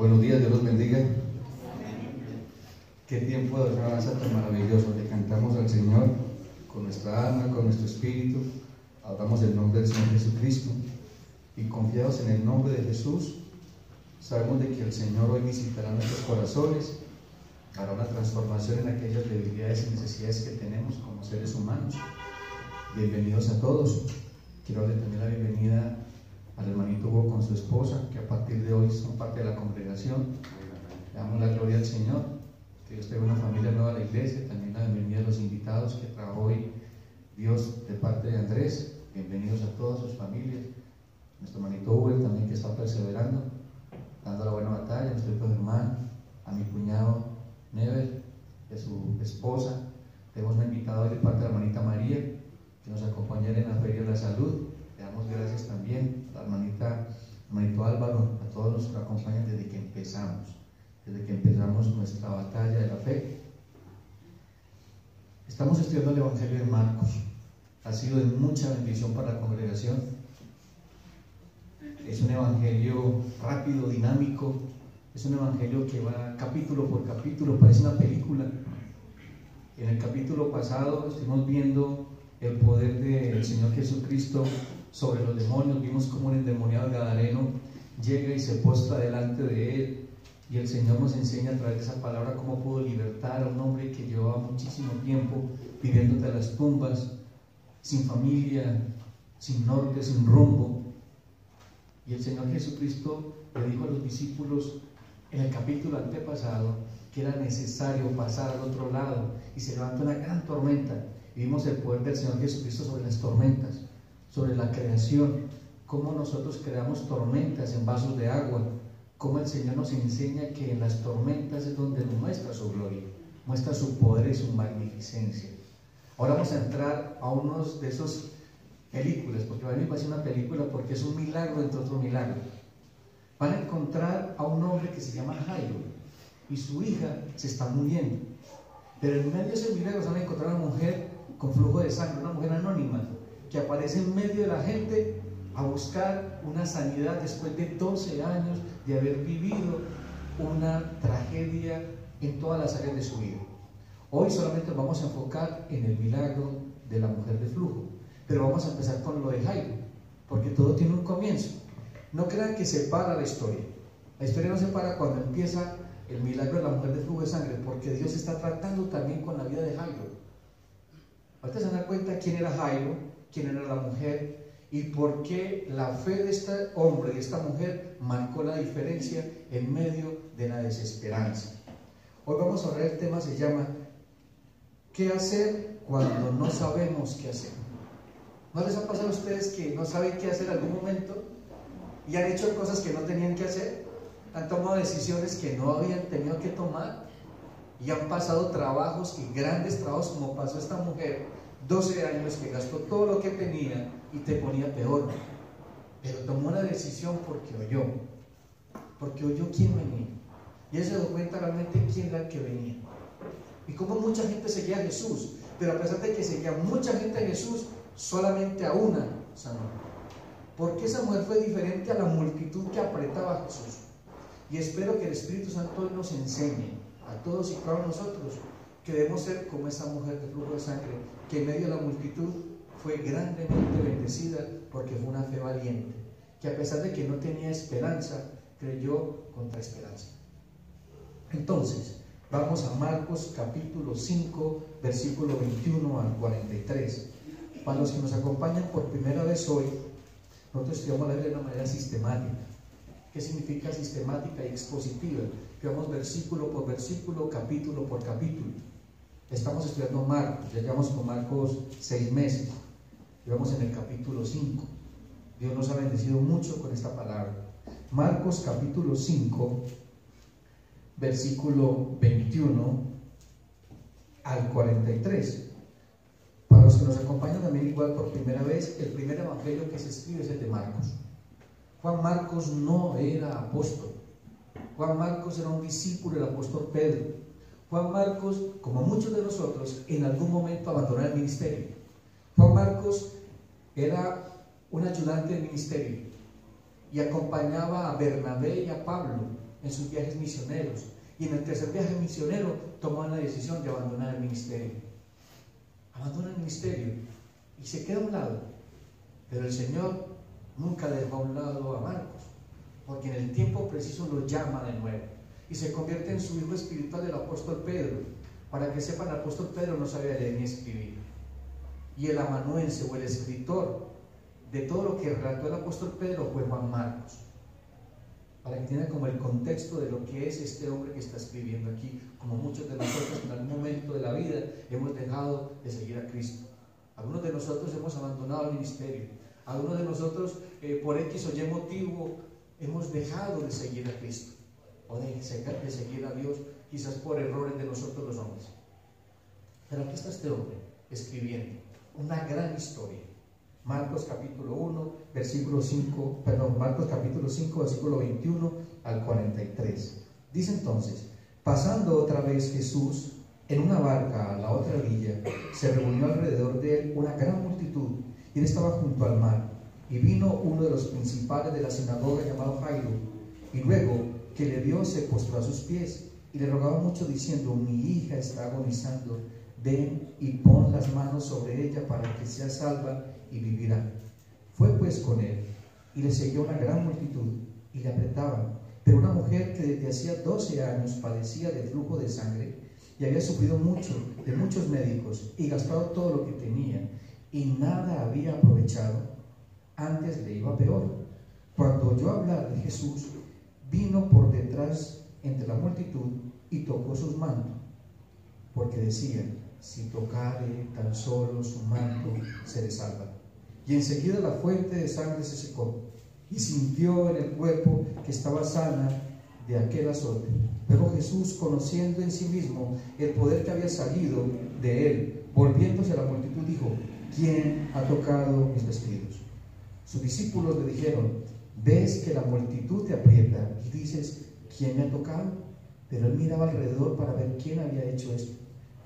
Buenos días, Dios los bendiga. Qué tiempo de alabanza tan maravilloso. Le cantamos al Señor con nuestra alma, con nuestro espíritu. Adoramos el nombre del Señor Jesucristo y confiados en el nombre de Jesús, sabemos de que el Señor hoy visitará nuestros corazones, hará una transformación en aquellas debilidades y necesidades que tenemos como seres humanos. Bienvenidos a todos. Quiero darle también la bienvenida al hermanito Hugo con su esposa, que a partir de hoy son parte de la congregación. Le damos la gloria al Señor, que Dios tenga una familia nueva a la iglesia. También la bienvenida a los invitados que trajo hoy Dios de parte de Andrés. Bienvenidos a todas sus familias. Nuestro hermanito Hugo también, que está perseverando, dando la buena batalla. Nuestro hijo hermano, a mi cuñado Never, de su esposa. Tenemos una invitada hoy de parte de la hermanita María, que nos acompañará en la Feria de la Salud. Le damos gracias también a la hermanito Álvaro, a todos los que nos acompañan desde que empezamos nuestra batalla de la fe. Estamos estudiando el Evangelio de Marcos. Ha sido de mucha bendición para la congregación. Es un evangelio rápido, dinámico. Es un evangelio que va capítulo por capítulo, parece una película. En el capítulo pasado estuvimos viendo el poder del Señor Jesucristo sobre los demonios. Vimos cómo un endemoniado gadareno llega y se postra delante de él, y el Señor nos enseña a través de esa palabra cómo pudo libertar a un hombre que llevaba muchísimo tiempo viviendo de las tumbas, sin familia, sin norte, sin rumbo. Y el Señor Jesucristo le dijo a los discípulos en el capítulo antepasado que era necesario pasar al otro lado, y se levantó una gran tormenta. Y vimos el poder del Señor Jesucristo sobre las tormentas, sobre la creación, cómo nosotros creamos tormentas en vasos de agua, cómo el Señor nos enseña que en las tormentas es donde nos muestra su gloria, muestra su poder y su magnificencia. Ahora vamos a entrar a unos de esos películas, porque a mí me parece una película porque es un milagro dentro de otro milagro. Van a encontrar a un hombre que se llama Jairo, y su hija se está muriendo, pero en medio de ese milagro van a encontrar a una mujer con flujo de sangre, una mujer anónima, que aparece en medio de la gente a buscar una sanidad después de 12 años de haber vivido una tragedia en todas las áreas de su vida. Hoy solamente nos vamos a enfocar en el milagro de la mujer de flujo, pero vamos a empezar con lo de Jairo, porque todo tiene un comienzo. No crean que se para la historia. La historia no se para cuando empieza el milagro de la mujer de flujo de sangre, porque Dios está tratando también con la vida de Jairo. Ahorita se dan cuenta quién era Jairo, quién era la mujer, y por qué la fe de este hombre y esta mujer marcó la diferencia en medio de la desesperanza. Hoy vamos a ver, el tema se llama ¿qué hacer cuando no sabemos qué hacer? ¿No les ha pasado a ustedes que no saben qué hacer en algún momento y han hecho cosas que no tenían que hacer? Han tomado decisiones que no habían tenido que tomar y han pasado trabajos y grandes trabajos, como pasó esta mujer, 12 años, que gastó todo lo que tenía y te ponía peor, pero tomó una decisión porque oyó quién venía, y él se dio cuenta realmente quién era el que venía, y como mucha gente seguía a Jesús, pero a pesar de que seguía mucha gente a Jesús, solamente a una sanó. Porque esa mujer fue diferente a la multitud que apretaba a Jesús. Y espero que el Espíritu Santo hoy nos enseñe a todos y cada uno de nosotros que debemos ser como esa mujer de flujo de sangre, que en medio de la multitud fue grandemente bendecida porque fue una fe valiente, que a pesar de que no tenía esperanza, creyó contra esperanza. Entonces, vamos a Marcos capítulo 5, versículo 21 al 43. Para los que nos acompañan por primera vez hoy, nosotros estudiamos la Biblia de una manera sistemática. ¿Qué significa sistemática y expositiva? Que vamos versículo por versículo, capítulo por capítulo. Estamos estudiando Marcos, ya llevamos con Marcos 6 meses, y vamos en el capítulo 5. Dios nos ha bendecido mucho con esta palabra. Marcos capítulo 5, versículo 21 al 43. Para los que nos acompañan también igual por primera vez, el primer evangelio que se escribe es el de Marcos. Juan Marcos no era apóstol. Juan Marcos era un discípulo del apóstol Pedro. Juan Marcos, como muchos de nosotros, en algún momento abandonó el ministerio. Juan Marcos era un ayudante del ministerio y acompañaba a Bernabé y a Pablo en sus viajes misioneros. Y en el tercer viaje misionero toman la decisión de abandonar el ministerio. Abandona el ministerio y se queda a un lado. Pero el Señor nunca dejó a un lado a Marcos, porque en el tiempo preciso lo llama de nuevo y se convierte en su hijo espiritual del apóstol Pedro. Para que sepan, el apóstol Pedro no sabía leer ni escribir, y el amanuense o el escritor de todo lo que relató el apóstol Pedro fue Juan Marcos, para que tengan como el contexto de lo que es este hombre que está escribiendo aquí. Como muchos de nosotros en algún momento de la vida hemos dejado de seguir a Cristo. Algunos de nosotros hemos abandonado el ministerio. Algunos de nosotros por X o Y motivo hemos dejado de seguir a Cristo o de seguir a Dios, quizás por errores de nosotros los hombres. Pero aquí está este hombre escribiendo una gran historia. Marcos capítulo 1, versículo 5, Marcos capítulo 5, versículo 21 al 43. Dice entonces: pasando otra vez Jesús en una barca a la otra orilla, se reunió alrededor de él una gran multitud, y él estaba junto al mar. Y vino uno de los principales de la sinagoga llamado Jairo, y luego que le vio se postró a sus pies, y le rogaba mucho diciendo: mi hija está agonizando, ven y pon las manos sobre ella para que sea salva y vivirá. Fue pues con él, y le seguía una gran multitud, y le apretaban. Pero una mujer que desde hacía 12 años padecía de flujo de sangre, y había sufrido mucho de muchos médicos, y gastado todo lo que tenía, y nada había aprovechado, antes le iba peor. Cuando oyó hablar de Jesús, vino por detrás entre la multitud, y tocó sus mantos, porque decía: si tocare tan solo su manto, seré salva. Y enseguida la fuente de sangre se secó, y sintió en el cuerpo que estaba sana de aquel azote. Pero Jesús, conociendo en sí mismo el poder que había salido de él, volviéndose a la multitud, dijo: ¿quién ha tocado mis vestidos? Sus discípulos le dijeron: ves que la multitud te aprieta y dices: ¿quién me ha tocado? Pero él miraba alrededor para ver quién había hecho esto.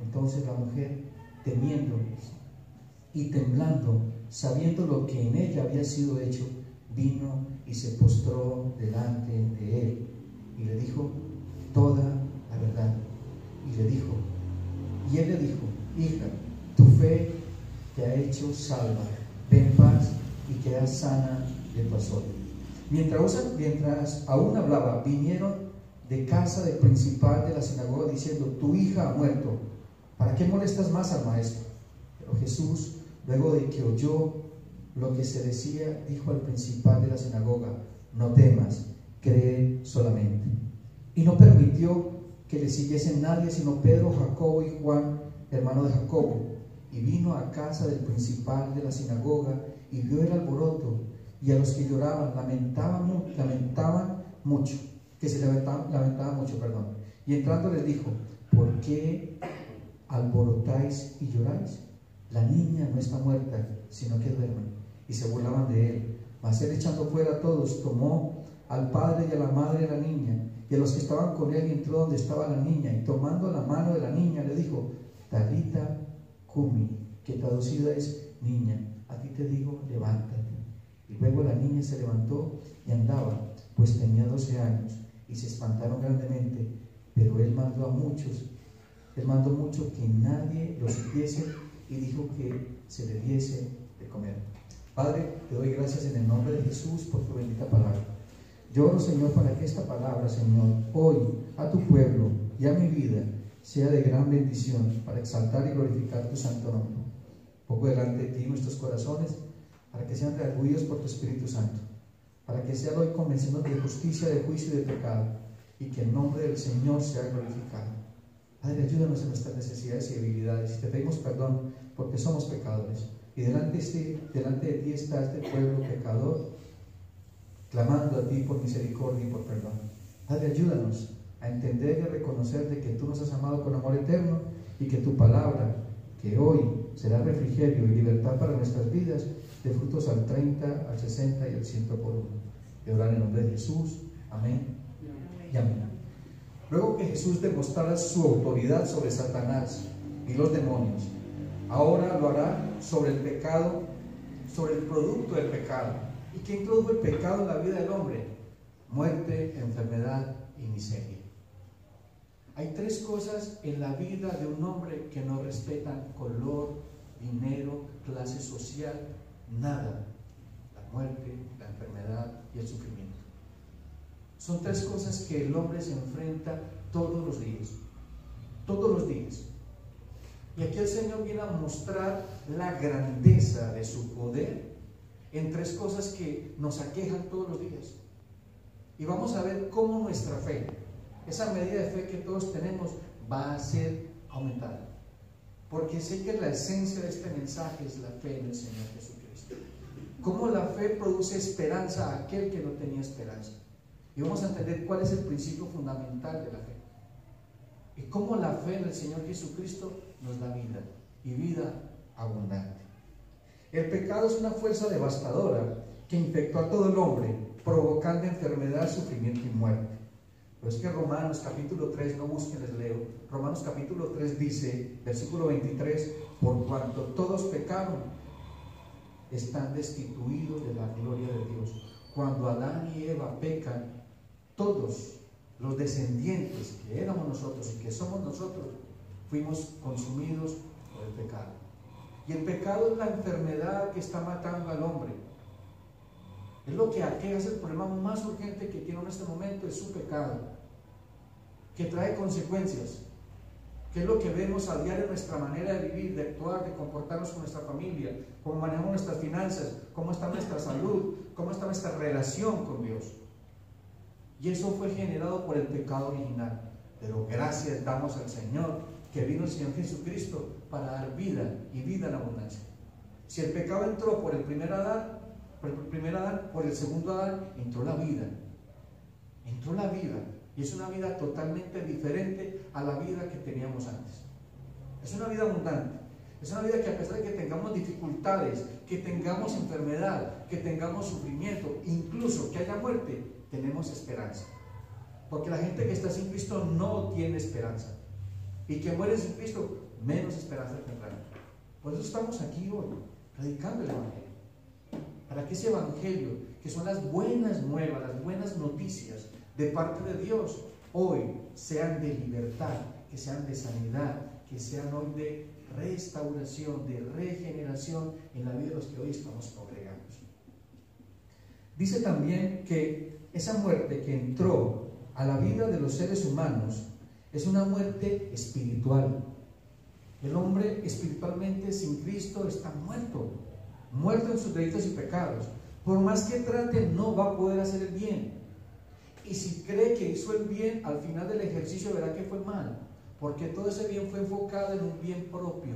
Entonces la mujer, temiendo y temblando, sabiendo lo que en ella había sido hecho, vino y se postró delante de él y le dijo toda la verdad. Y él le dijo: hija, tu fe te ha hecho salva, ve en paz y queda sana de tu azote. Mientras aún hablaba, vinieron de casa del principal de la sinagoga diciendo: tu hija ha muerto, ¿para qué molestas más al maestro? Pero Jesús, luego de que oyó lo que se decía, dijo al principal de la sinagoga: no temas, cree solamente. Y no permitió que le siguiesen nadie sino Pedro, Jacobo y Juan, hermano de Jacobo. Y vino a casa del principal de la sinagoga y vio el alboroto y a los que lloraban, lamentaban mucho. Y entrando les dijo: ¿por qué alborotáis y lloráis? La niña no está muerta, sino que duerme. Y se burlaban de él. Mas él, echando fuera a todos, tomó al padre y a la madre de la niña y a los que estaban con él, y entró donde estaba la niña, y tomando la mano de la niña le dijo: Talita cumi, que traducida es: niña, a ti te digo, levántate. Y luego la niña se levantó y andaba, pues tenía 12 años, y se espantaron grandemente. Pero él mandó mucho que nadie lo supiese, y dijo que se le diese de comer. Padre, te doy gracias en el nombre de Jesús por tu bendita palabra. Yo oro, Señor, para que esta palabra, Señor, hoy a tu pueblo y a mi vida sea de gran bendición, para exaltar y glorificar tu santo nombre. Pongo delante de ti nuestros corazones, para que sean redarguidos por tu Espíritu Santo, para que sean hoy convencidos de justicia, de juicio y de pecado, y que el nombre del Señor sea glorificado. Padre, ayúdanos en nuestras necesidades y debilidades, y te pedimos perdón porque somos pecadores, y delante de ti está este pueblo pecador, clamando a ti por misericordia y por perdón. Padre, ayúdanos a entender y a reconocer de que tú nos has amado con amor eterno, y que tu palabra, que hoy será refrigerio y libertad para nuestras vidas, de frutos al 30, al 60 y al 100 por uno. Y orar en el nombre de Jesús. Amén y amén. Luego que Jesús demostrara su autoridad sobre Satanás y los demonios, ahora lo hará sobre el pecado, sobre el producto del pecado. ¿Y qué introdujo el pecado en la vida del hombre? Muerte, enfermedad y miseria. Hay tres cosas en la vida de un hombre que no respetan color, dinero, clase social, nada: la muerte, la enfermedad y el sufrimiento. Son tres cosas que el hombre se enfrenta todos los días, todos los días. Y aquí el Señor viene a mostrar la grandeza de su poder en tres cosas que nos aquejan todos los días. Y vamos a ver cómo nuestra fe, esa medida de fe que todos tenemos, va a ser aumentada. Porque sé que la esencia de este mensaje es la fe en el Señor Jesucristo. Cómo la fe produce esperanza a aquel que no tenía esperanza. Y vamos a entender cuál es el principio fundamental de la fe. Y cómo la fe en el Señor Jesucristo nos da vida, y vida abundante. El pecado es una fuerza devastadora que infectó a todo el hombre, provocando enfermedad, sufrimiento y muerte. Pero es que Romanos capítulo 3, no busquen, les leo. Romanos capítulo 3 dice, versículo 23, por cuanto todos pecaron, están destituidos de la gloria de Dios. Cuando Adán y Eva pecan, todos los descendientes que éramos nosotros y que somos nosotros, fuimos consumidos por el pecado. Y el pecado es la enfermedad que está matando al hombre. Es lo que aqueja, es el problema más urgente que tiene en este momento, es su pecado, que trae consecuencias, que es lo que vemos a diario en nuestra manera de vivir, de actuar, de comportarnos con nuestra familia, cómo manejamos nuestras finanzas, cómo está nuestra salud, cómo está nuestra relación con Dios. Y eso fue generado por el pecado original. Pero gracias damos al Señor, que vino el Señor Jesucristo para dar vida, y vida en abundancia. Si el pecado entró por el primer Adán, por el segundo Adán entró la vida. Entró la vida. Y es una vida totalmente diferente a la vida que teníamos antes. Es una vida abundante. Es una vida que, a pesar de que tengamos dificultades, que tengamos enfermedad, que tengamos sufrimiento, incluso que haya muerte, tenemos esperanza. Porque la gente que está sin Cristo no tiene esperanza. Y que muere sin Cristo, menos esperanza tendrá. Por eso estamos aquí hoy, predicando el Evangelio. Para que ese Evangelio, que son las buenas nuevas, las buenas noticias de parte de Dios, hoy sean de libertad, que sean de sanidad, que sean hoy de restauración, de regeneración en la vida de los que hoy estamos congregados. Dice también que esa muerte que entró a la vida de los seres humanos es una muerte espiritual. El hombre espiritualmente sin Cristo está muerto, muerto en sus delitos y pecados. Por más que trate, no va a poder hacer el bien. Y si cree que hizo el bien, al final del ejercicio verá que fue mal, porque todo ese bien fue enfocado en un bien propio,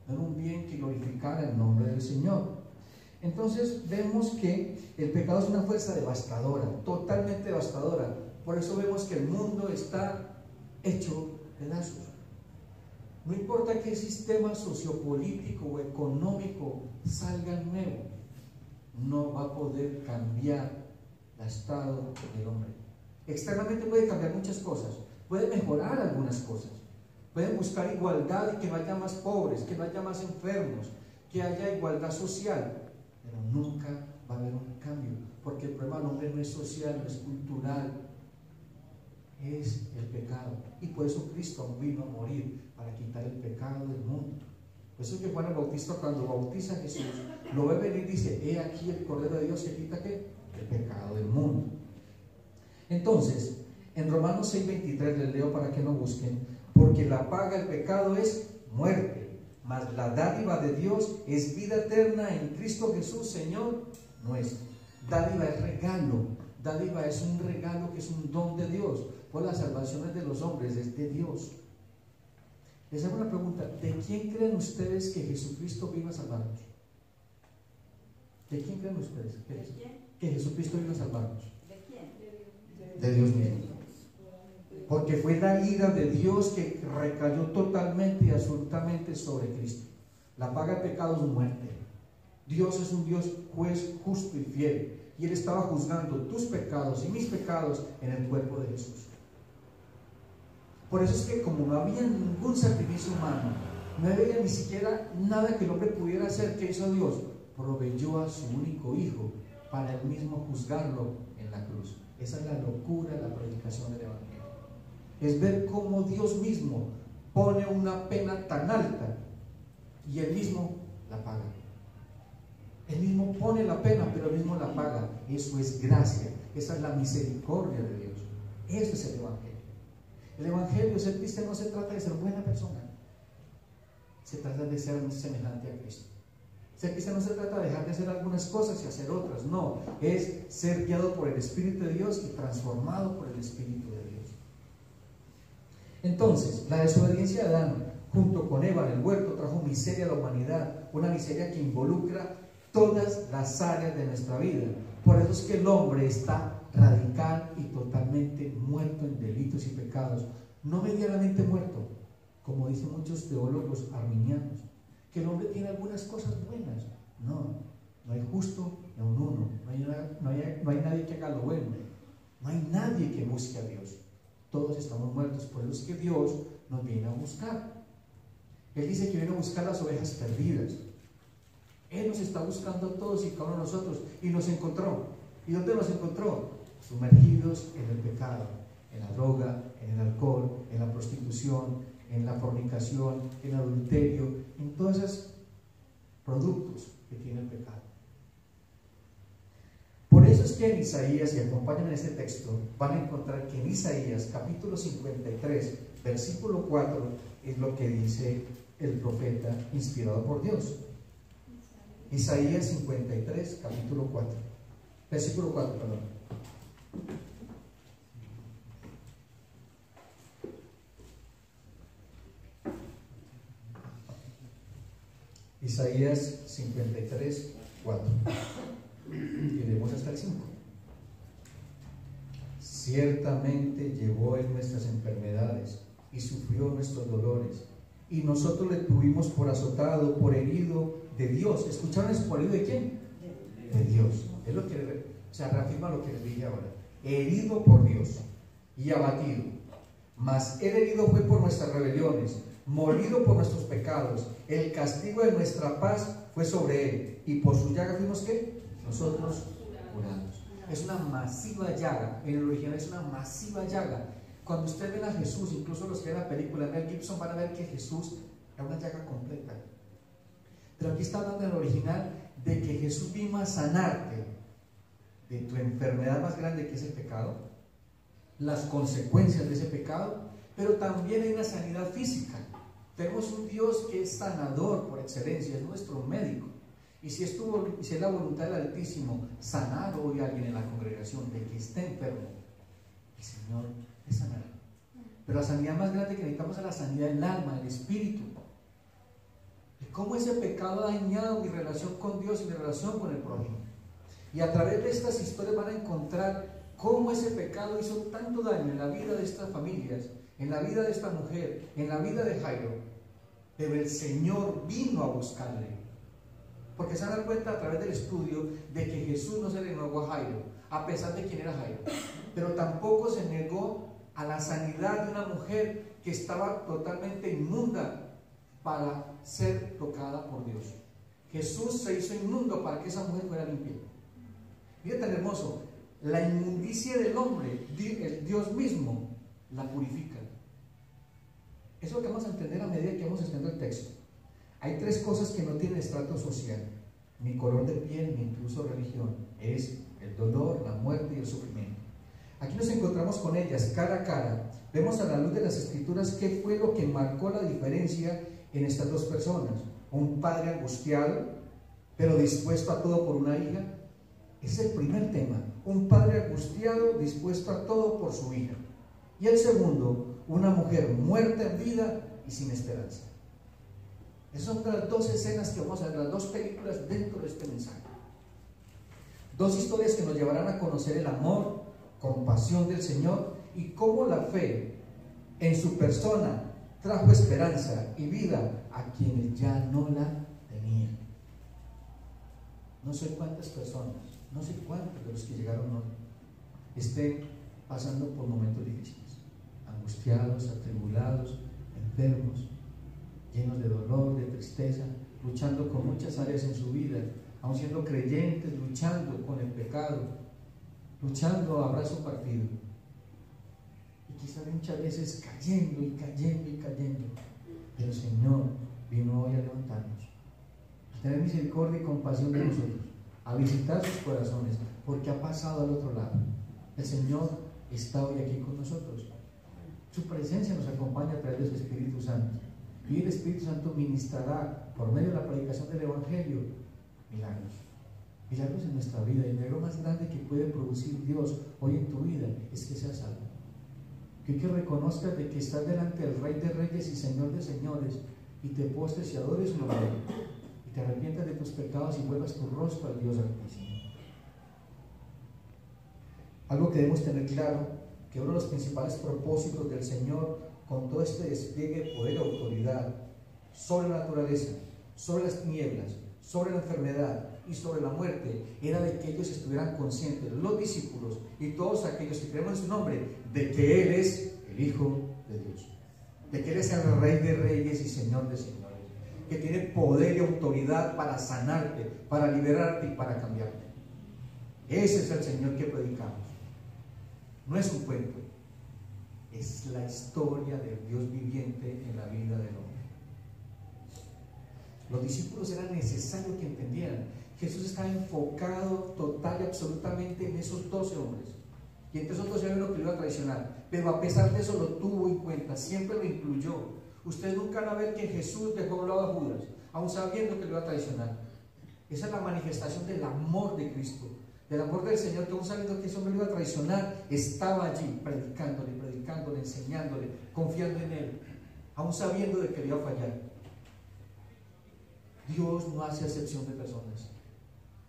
en un bien que glorificara el nombre del Señor. Entonces vemos que el pecado es una fuerza devastadora, totalmente devastadora. Por eso vemos que el mundo está hecho pedazos. No importa qué sistema sociopolítico o económico salga nuevo, no va a poder cambiar el estado del hombre. Externamente puede cambiar muchas cosas, puede mejorar algunas cosas, pueden buscar igualdad y que no haya más pobres, que no haya más enfermos, que haya igualdad social, pero nunca va a haber un cambio, porque el problema del hombre no es social, no es cultural, es el pecado. Y por eso Cristo vino a morir, para quitar el pecado del mundo. Por eso es que Juan el Bautista, cuando bautiza a Jesús, lo ve venir y dice: he aquí el Cordero de Dios que quita ¿qué? El pecado del mundo. Entonces, en Romanos 6:23 les leo para que no busquen: porque la paga del pecado es muerte, mas la dádiva de Dios es vida eterna en Cristo Jesús, Señor nuestro. Dádiva es regalo, dádiva es un regalo que es un don de Dios, pues las salvaciones de los hombres es de Dios. Les hago una pregunta: ¿de quién creen ustedes que Jesucristo vino a salvarnos? ¿De quién creen ustedes que Jesucristo vino a salvarnos? ¿De quién? De Dios mismo. Porque fue la ira de Dios que recayó totalmente y absolutamente sobre Cristo. La paga del pecado es muerte. Dios es un Dios juez justo y fiel, y Él estaba juzgando tus pecados y mis pecados en el cuerpo de Jesús. Por eso es que, como no había ningún sacrificio humano, no había ni siquiera nada que el hombre pudiera hacer, ¿qué hizo Dios? Proveyó a su único hijo para él mismo juzgarlo en la cruz. Esa es la locura de la predicación del Evangelio. Es ver cómo Dios mismo pone una pena tan alta y Él mismo la paga. Él mismo pone la pena, pero Él mismo la paga. Eso es gracia. Esa es la misericordia de Dios. Eso es el Evangelio. El Evangelio, ser cristiano, no se trata de ser buena persona. Se trata de ser semejante a Cristo. Ser cristiano no se trata de dejar de hacer algunas cosas y hacer otras. No, es ser guiado por el Espíritu de Dios y transformado por el Espíritu de Dios. Entonces, la desobediencia de Adán junto con Eva en el huerto trajo miseria a la humanidad, una miseria que involucra todas las áreas de nuestra vida. Por eso es que el hombre está radical y totalmente muerto en delitos y pecados, no medianamente muerto, como dicen muchos teólogos arminianos, que el hombre tiene algunas cosas buenas. No hay justo ni un uno, no hay nadie que haga lo bueno, no hay nadie que busque a Dios. Todos estamos muertos, por eso es que Dios nos viene a buscar. Él dice que viene a buscar las ovejas perdidas. Él nos está buscando a todos y cada uno de nosotros, y nos encontró. ¿Y dónde nos encontró? Sumergidos en el pecado, en la droga, en el alcohol, en la prostitución, en la fornicación, en el adulterio, en todos esos productos que tiene el pecado. Por eso es que en Isaías, y acompáñenme en este texto, van a encontrar que en Isaías capítulo 53, versículo 4, es lo que dice el profeta inspirado por Dios. Isaías 53, capítulo 4, versículo 4, perdón. Isaías 53, 4. Y leemos hasta el 5. Ciertamente llevó Él nuestras enfermedades y sufrió nuestros dolores, y nosotros le tuvimos por azotado, por herido de Dios. ¿Escucharon eso? ¿Por herido de quién? De Dios. Es lo que, reafirma lo que les dije ahora. Herido por Dios y abatido. Mas Él herido fue por nuestras rebeliones, molido por nuestros pecados. El castigo de nuestra paz fue sobre Él, y por su llaga fuimos ¿qué? Nosotros curados. Es una masiva llaga. En el original es una masiva llaga. Cuando ustedes ven a Jesús, incluso los que ven la película de Mel Gibson, van a ver que Jesús era una llaga completa. Pero aquí está hablando en el original de que Jesús vino a sanarte de tu enfermedad más grande, que es el pecado, las consecuencias de ese pecado, pero también hay una sanidad física. Tenemos un Dios que es sanador por excelencia, es nuestro médico. Y si es la voluntad del Altísimo sanar hoy a alguien en la congregación de que esté enfermo, el Señor le sanará. Pero la sanidad más grande que necesitamos es la sanidad del alma, del espíritu. Y cómo ese pecado ha dañado mi relación con Dios y mi relación con el prójimo. Y a través de estas historias van a encontrar cómo ese pecado hizo tanto daño en la vida de estas familias, en la vida de esta mujer, en la vida de Jairo. Pero el Señor vino a buscarle. Porque se dan cuenta a través del estudio de que Jesús no se le negó a Jairo, a pesar de quién era Jairo. Pero tampoco se negó a la sanidad de una mujer que estaba totalmente inmunda para ser tocada por Dios. Jesús se hizo inmundo para que esa mujer fuera limpia. Mira tan hermoso, la inmundicia del hombre, el Dios mismo la purifica. Eso es lo que vamos a entender a medida que vamos estudiando el texto. Hay tres cosas que no tienen estrato social, ni color de piel, ni incluso religión. Es el dolor, la muerte y el sufrimiento. Aquí nos encontramos con ellas cara a cara. Vemos a la luz de las Escrituras qué fue lo que marcó la diferencia en estas dos personas. Un padre angustiado, pero dispuesto a todo por una hija. Ese es el primer tema. Un padre angustiado, dispuesto a todo por su hija. Y el segundo, una mujer muerta en vida y sin esperanza. Esas son las dos escenas que vamos a ver, las dos películas dentro de este mensaje. Dos historias que nos llevarán a conocer el amor, compasión del Señor y cómo la fe en su persona trajo esperanza y vida a quienes ya no la tenían. No sé cuántas personas, no sé cuántos de los que llegaron hoy estén pasando por momentos difíciles, angustiados, atribulados, enfermos, llenos de dolor, de tristeza, luchando con muchas áreas en su vida, aun siendo creyentes, luchando con el pecado. luchando a brazo partido. Y quizás muchas veces cayendo y cayendo y cayendo. Pero el Señor vino hoy a levantarnos, a tener misericordia y compasión de nosotros, a visitar sus corazones, porque ha pasado al otro lado. El Señor está hoy aquí con nosotros. Su presencia nos acompaña a través de su Espíritu Santo. Y el Espíritu Santo ministrará por medio de la predicación del Evangelio milagros. Milagros en nuestra vida. Y el milagro más grande que puede producir Dios hoy en tu vida es que seas salvo. Que reconozcas de que estás delante del Rey de Reyes y Señor de Señores, y te postres y adores su nombre, y te arrepientas de tus pecados y vuelvas tu rostro al Dios Altísimo. Algo que debemos tener claro, que uno de los principales propósitos del Señor con todo este despliegue de poder y autoridad sobre la naturaleza, sobre las tinieblas, sobre la enfermedad y sobre la muerte, era de que ellos estuvieran conscientes, los discípulos y todos aquellos que creemos en su nombre, de que Él es el Hijo de Dios, de que Él es el Rey de Reyes y Señor de Señores, que tiene poder y autoridad para sanarte, para liberarte y para cambiarte. Ese es el Señor que predicamos. No es un cuento, es la historia del Dios viviente en la vida del hombre. Los discípulos era necesario que entendieran. Jesús estaba enfocado total y absolutamente en esos 12 hombres. Y entre esos 12 hombres lo que lo iba a traicionar. Pero a pesar de eso lo tuvo en cuenta, siempre lo incluyó. Ustedes nunca van a ver que Jesús dejó a un lado a Judas, aun sabiendo que lo iba a traicionar. Esa es la manifestación del amor de Cristo, del amor del Señor, que aun sabiendo que ese hombre lo iba a traicionar, estaba allí predicándole, predicándole, enseñándole, confiando en Él, aun sabiendo de que le iba a fallar. Dios no hace excepción de personas.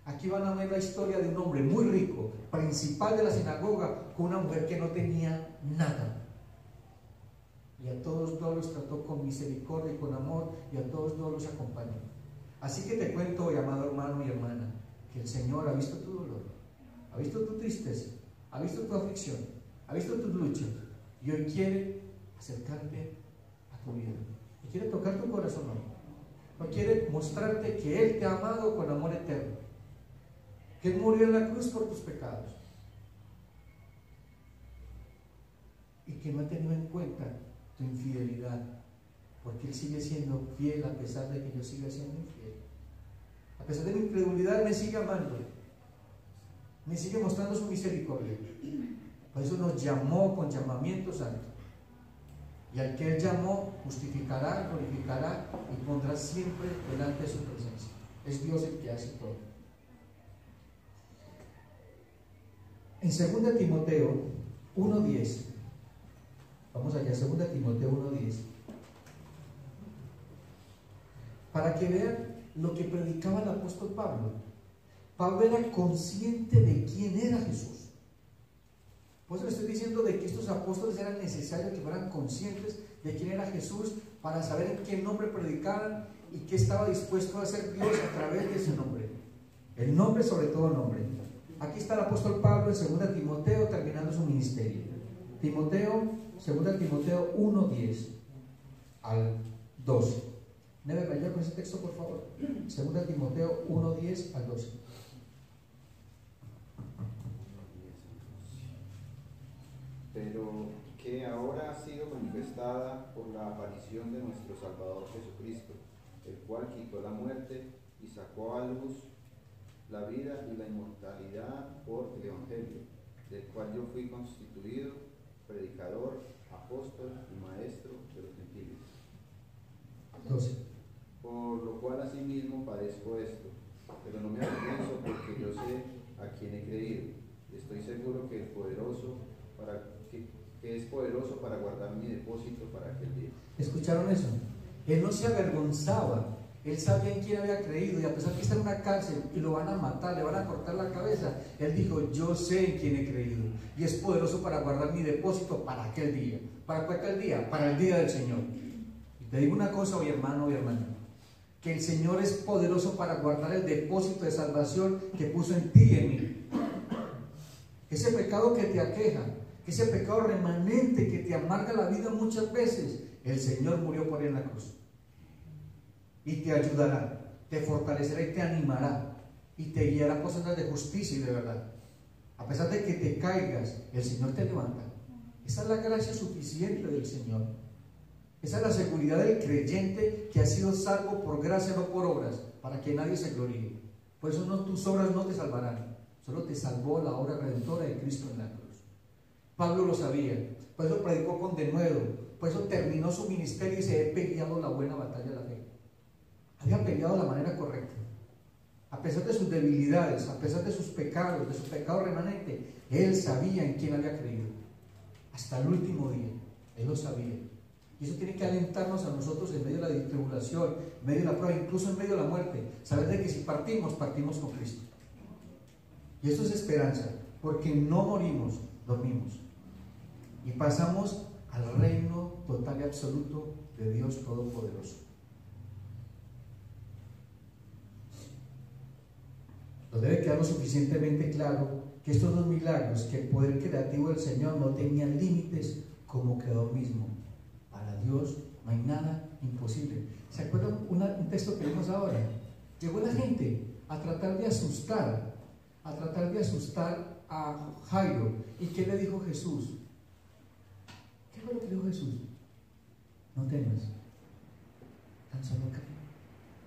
Aquí van a ver la historia de un hombre muy rico, principal de la sinagoga, con una mujer que no tenía nada. Y a todos los trató con misericordia y con amor, y a todos los acompañó. Así que te cuento hoy, amado hermano y hermana, que el Señor ha visto tu dolor, ha visto tu tristeza, ha visto tu aflicción, ha visto tus luchas, y hoy quiere acercarte a tu vida, y quiere tocar tu corazón hoy. No quiere mostrarte que Él te ha amado con amor eterno, que Él murió en la cruz por tus pecados y que no ha tenido en cuenta tu infidelidad, porque Él sigue siendo fiel a pesar de que yo siga siendo infiel. A pesar de mi incredulidad, Él me sigue amando, me sigue mostrando su misericordia. Por eso nos llamó con llamamiento santo. Y al que Él llamó, justificará, glorificará y pondrá siempre delante de su presencia. Es Dios el que hace todo. En 2 Timoteo 1:10, vamos allá, 2 Timoteo 1:10, para que vean lo que predicaba el apóstol Pablo. Pablo era consciente de quién era Jesús. Por eso le estoy diciendo de que estos apóstoles eran necesarios que fueran conscientes de quién era Jesús, para saber en qué nombre predicaban y qué estaba dispuesto a hacer Dios a través de ese nombre. El nombre sobre todo nombre. Aquí está el apóstol Pablo en 2 Timoteo terminando su ministerio. 2 Timoteo 1:10 al 12. ¿Debe leer con ese texto, por favor? 2 Timoteo 1:10 al 12. Pero que ahora ha sido manifestada por la aparición de nuestro Salvador Jesucristo, el cual quitó la muerte y sacó a luz la vida y la inmortalidad por el Evangelio, del cual yo fui constituido predicador, apóstol y maestro de los gentiles. 12. Por lo cual asimismo padezco esto, pero no me avergüenzo, porque yo sé a quién he creído, y estoy seguro que es poderoso para guardar mi depósito para aquel día. ¿Escucharon eso? Él no se avergonzaba, él sabía en quién había creído, y a pesar que está en una cárcel y lo van a matar, le van a cortar la cabeza, él dijo: yo sé en quién he creído, y es poderoso para guardar mi depósito para aquel día. ¿Para aquel día? Para el día del Señor. Y te digo una cosa, hoy hermano y hermana, que el Señor es poderoso para guardar el depósito de salvación que puso en ti y en mí. Ese pecado que te aqueja, ese pecado remanente que te amarga la vida muchas veces, el Señor murió por él en la cruz. Y te ayudará, te fortalecerá y te animará, y te guiará por sendas de justicia y de verdad. A pesar de que te caigas, el Señor te levanta. Esa es la gracia suficiente del Señor. Esa es la seguridad del creyente que ha sido salvo por gracia, no por obras, para que nadie se gloríe. Por eso tus obras no te salvarán, solo te salvó la obra redentora de Cristo en la cruz. Pablo lo sabía, por eso predicó con denuedo, por eso terminó su ministerio y dice: he peleado la buena batalla de la fe. Había peleado de la manera correcta. A pesar de sus debilidades, a pesar de sus pecados, de su pecado remanente, él sabía en quién había creído. Hasta el último día, él lo sabía. Y eso tiene que alentarnos a nosotros en medio de la tribulación, en medio de la prueba, incluso en medio de la muerte. Saber de que si partimos, partimos con Cristo. Y eso es esperanza, porque no morimos, dormimos. Y pasamos al reino total y absoluto de Dios Todopoderoso. Nos debe quedar lo suficientemente claro que estos dos milagros, que el poder creativo del Señor no tenía límites, como quedó mismo. Para Dios no hay nada imposible. ¿Se acuerdan un texto que vimos ahora? Llegó la gente a tratar de asustar a Jairo. ¿Y qué le dijo Jesús? ¿Qué fue lo que dijo Jesús? No temas, tan solo cree.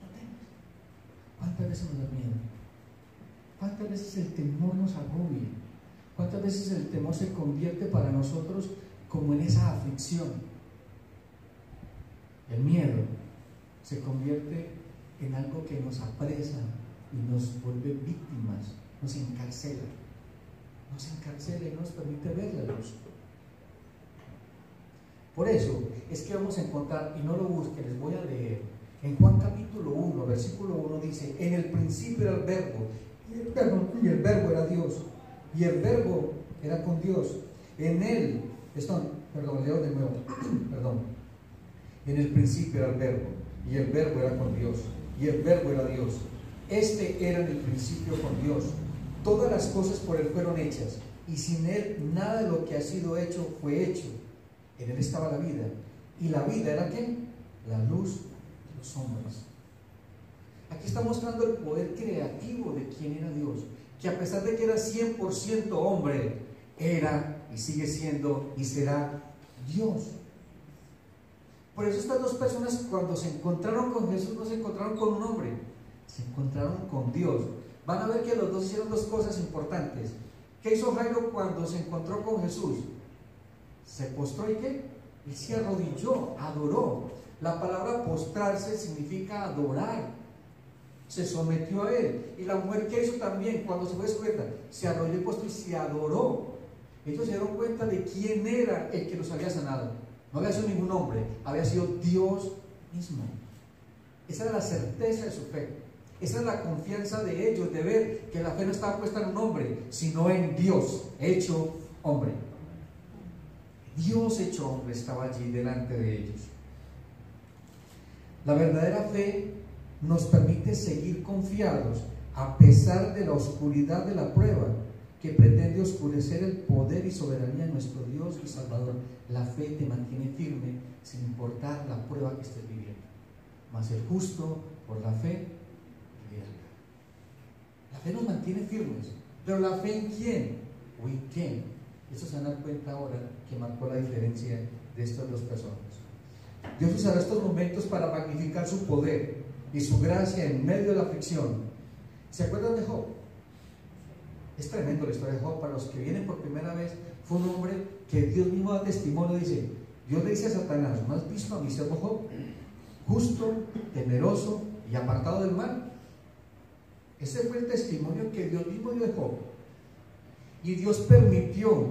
No temas. ¿Cuántas veces nos da miedo? ¿Cuántas veces el temor nos agobia? ¿Cuántas veces el temor se convierte para nosotros como en esa aflicción? El miedo se convierte en algo que nos apresa y nos vuelve víctimas, nos encarcela y no nos permite ver la luz. Por eso es que vamos a encontrar, y no lo busquen, les voy a leer, en Juan capítulo 1, versículo 1 dice: en el principio era el verbo, y el verbo era Dios, y el verbo era con Dios. En él, leo de nuevo, en el principio era el verbo, y el verbo era con Dios, y el verbo era Dios. Este era en el principio con Dios. Todas las cosas por él fueron hechas, y sin él nada de lo que ha sido hecho fue hecho. En él estaba la vida, y la vida era ¿qué? La luz de los hombres. Aquí está mostrando el poder creativo de quién era Dios, que a pesar de que era 100% hombre, era y sigue siendo y será Dios. Por eso estas dos personas, cuando se encontraron con Jesús, no se encontraron con un hombre, se encontraron con Dios. Van a ver que los dos hicieron dos cosas importantes. ¿Qué hizo Jairo cuando se encontró con Jesús? Se postró, ¿y qué? Él se arrodilló, adoró. La palabra postrarse significa adorar. Se sometió a él. Y la mujer, ¿qué hizo también cuando se fue descubierta? Se arrodilló y postró y se adoró. Ellos se dieron cuenta de quién era el que los había sanado. No había sido ningún hombre, había sido Dios mismo. Esa era la certeza de su fe. Esa era la confianza de ellos, de ver que la fe no estaba puesta en un hombre, sino en Dios hecho hombre. Dios hecho hombre estaba allí delante de ellos. La verdadera fe nos permite seguir confiados a pesar de la oscuridad de la prueba que pretende oscurecer el poder y soberanía de nuestro Dios y Salvador. La fe te mantiene firme sin importar la prueba que estés viviendo. Mas el justo por la fe vivirá. La fe nos mantiene firmes, pero ¿la fe en quién? ¿O en quién? Eso se dan cuenta ahora que marcó la diferencia de estas dos personas. Dios usará estos momentos para magnificar su poder y su gracia en medio de la aflicción. ¿Se acuerdan de Job? Es tremendo la historia de Job. Para los que vienen por primera vez, fue un hombre que Dios mismo da testimonio. Dice: Dios le dice a Satanás: ¿no has visto a mi siervo Job? Justo, temeroso y apartado del mal. Ese fue el testimonio que Dios mismo dio de Job. Y Dios permitió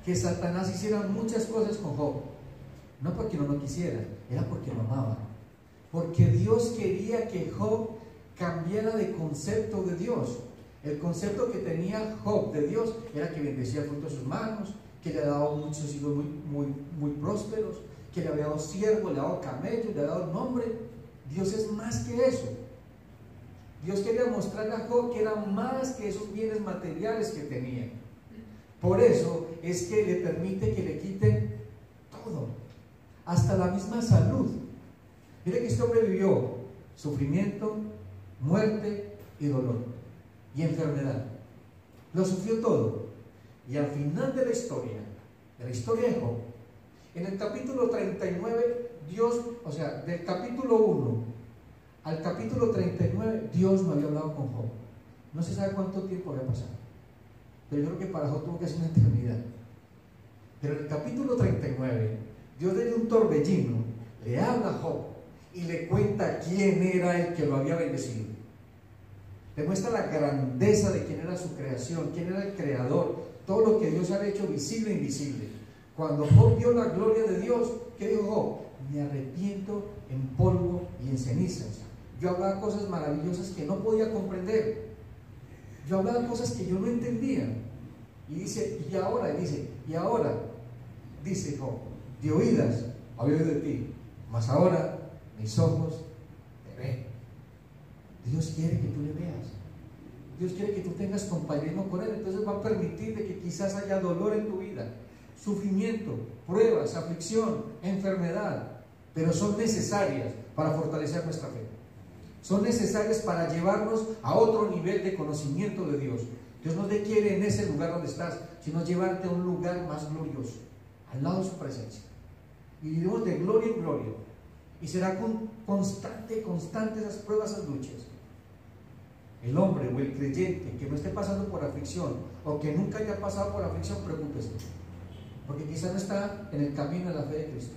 que Satanás hiciera muchas cosas con Job. No porque no lo quisiera, era porque lo amaba. Porque Dios quería que Job cambiara de concepto de Dios. El concepto que tenía Job de Dios era que bendecía el fruto de sus manos, que le había dado muchos hijos muy prósperos, que le había dado siervos, le había dado camellos, le había dado nombre. Dios es más que eso. Dios quería mostrarle a Job que era más que esos bienes materiales que tenía. Por eso es que le permite que le quiten todo, hasta la misma salud. Mire que este hombre vivió sufrimiento, muerte y dolor y enfermedad. Lo sufrió todo. Y al final de la historia de Job, en el capítulo 39, Dios, o sea, del capítulo 1 al capítulo 39, Dios no había hablado con Job. No se sabe cuánto tiempo había pasado, pero yo creo que para Job tuvo que ser una eternidad. Pero en el capítulo 39, Dios desde un torbellino le habla a Job y le cuenta quién era el que lo había bendecido. Le muestra la grandeza de quién era su creación, quién era el creador, todo lo que Dios había hecho visible e invisible. Cuando Job vio la gloria de Dios, ¿qué dijo Job? Me arrepiento en polvo y en cenizas. Yo hablaba cosas maravillosas que no podía comprender. Yo hablaba cosas que yo no entendía. Y dice, y ahora, dice Job, de oídas había oído de ti, mas ahora mis ojos te ven. Dios quiere que tú le veas. Dios quiere que tú tengas compañerismo con Él. Entonces va a permitir de que quizás haya dolor en tu vida, sufrimiento, pruebas, aflicción, enfermedad, pero son necesarias para fortalecer nuestra fe. Son necesarias para llevarnos a otro nivel de conocimiento de Dios. Dios no te quiere en ese lugar donde estás, sino llevarte a un lugar más glorioso, al lado de su presencia. Y vivimos de gloria en gloria. Y será constante esas pruebas, esas luchas. El hombre o el creyente que no esté pasando por aflicción o que nunca haya pasado por aflicción, preocúpese, porque quizás no está en el camino de la fe de Cristo.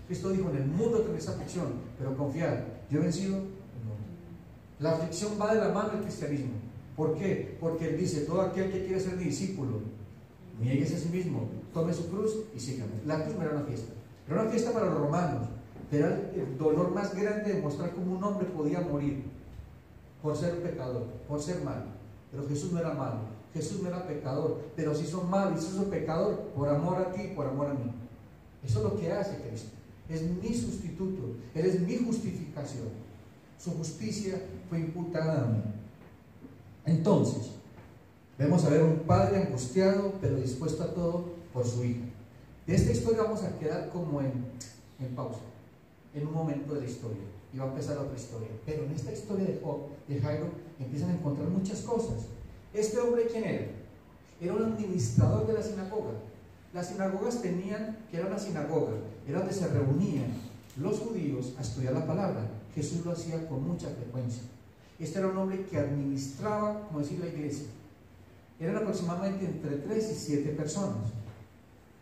Cristo dijo, en el mundo tenéis aflicción, pero confiad, yo he vencido el mundo. La aflicción va de la mano del cristianismo. ¿Por qué? Porque Él dice, todo aquel que quiere ser mi discípulo, niéguese a sí mismo, tome su cruz y sígame. La cruz no era una fiesta, era una fiesta para los romanos, pero era el dolor más grande de mostrar cómo un hombre podía morir por ser pecador, por ser malo. Pero Jesús no era malo, Jesús no era pecador, pero se hizo malo y se hizo pecador por amor a ti, por amor a mí. Eso es lo que hace Cristo. Es mi sustituto, Él es mi justificación. Su justicia fue imputada a mí. Entonces, vemos a ver un padre angustiado, pero dispuesto a todo por su hija. De esta historia vamos a quedar como en pausa, en un momento de la historia, y va a empezar otra historia. Pero en esta historia de Job, de Jairo, empiezan a encontrar muchas cosas. Este hombre, ¿quién era? Era un administrador de la sinagoga. Las sinagogas tenían, que era una sinagoga, era donde se reunían los judíos a estudiar la palabra. Jesús lo hacía con mucha frecuencia. Este era un hombre que administraba, como decir, la iglesia. Eran aproximadamente entre 3 y 7 personas.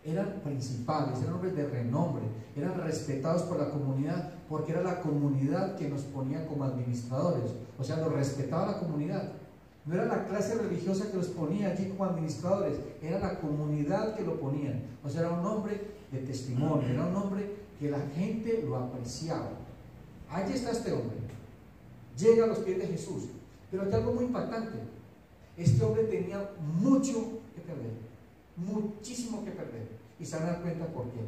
Eran principales, eran hombres de renombre, eran respetados por la comunidad, porque era la comunidad que nos ponía como administradores. O sea, los respetaba la comunidad. No era la clase religiosa que los ponía allí como administradores, era la comunidad que lo ponían. O sea, era un hombre de testimonio, era un hombre que la gente lo apreciaba. Allí está este hombre. Llega a los pies de Jesús. Pero hay algo muy impactante. Este hombre tenía mucho que perder, muchísimo que perder. Y se van a dar cuenta por qué.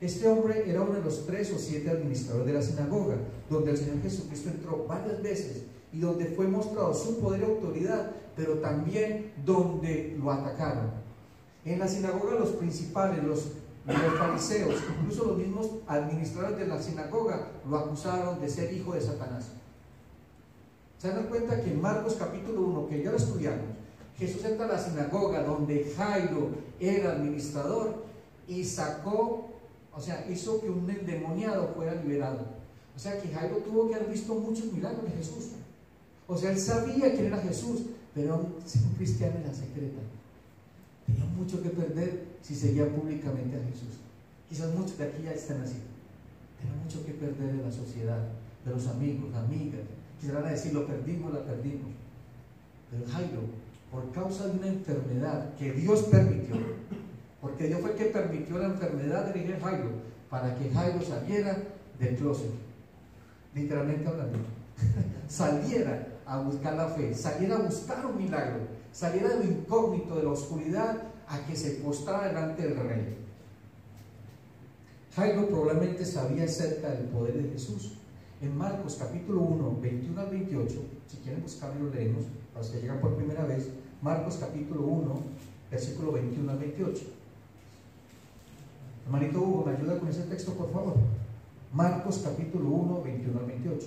Este hombre era uno de los 3 o 7 administradores de la sinagoga, donde el Señor Jesucristo entró varias veces y donde fue mostrado su poder y autoridad, pero también donde lo atacaron. En la sinagoga los principales, los fariseos, incluso los mismos administradores de la sinagoga, lo acusaron de ser hijo de Satanás. Se dan cuenta que en Marcos capítulo 1, que ya lo estudiamos, Jesús entra a la sinagoga donde Jairo era administrador y sacó, o sea, hizo que un endemoniado fuera liberado. O sea que Jairo tuvo que haber visto muchos milagros de Jesús. O sea, él sabía quién era Jesús, pero aún ser un cristiano en la secreta. Tenía mucho que perder si seguía públicamente a Jesús. Quizás muchos de aquí ya están así. Tenía mucho que perder en la sociedad, de los amigos, amigas. Quisieran decir, lo perdimos, la perdimos. Pero Jairo, por causa de una enfermedad que Dios permitió, porque Dios fue el que permitió la enfermedad de Jairo, para que Jairo saliera del closet, literalmente hablando, saliera a buscar la fe, saliera a buscar un milagro, saliera de lo incógnito, de la oscuridad, a que se postrara delante del rey. Jairo probablemente sabía acerca del poder de Jesús. En Marcos capítulo 1, 21 al 28, si quieren buscarlo lo leemos, para los que llegan por primera vez, Marcos capítulo 1, versículo 21 al 28. Hermanito Hugo, ¿me ayuda con ese texto, por favor? Marcos capítulo 1, 21 al 28.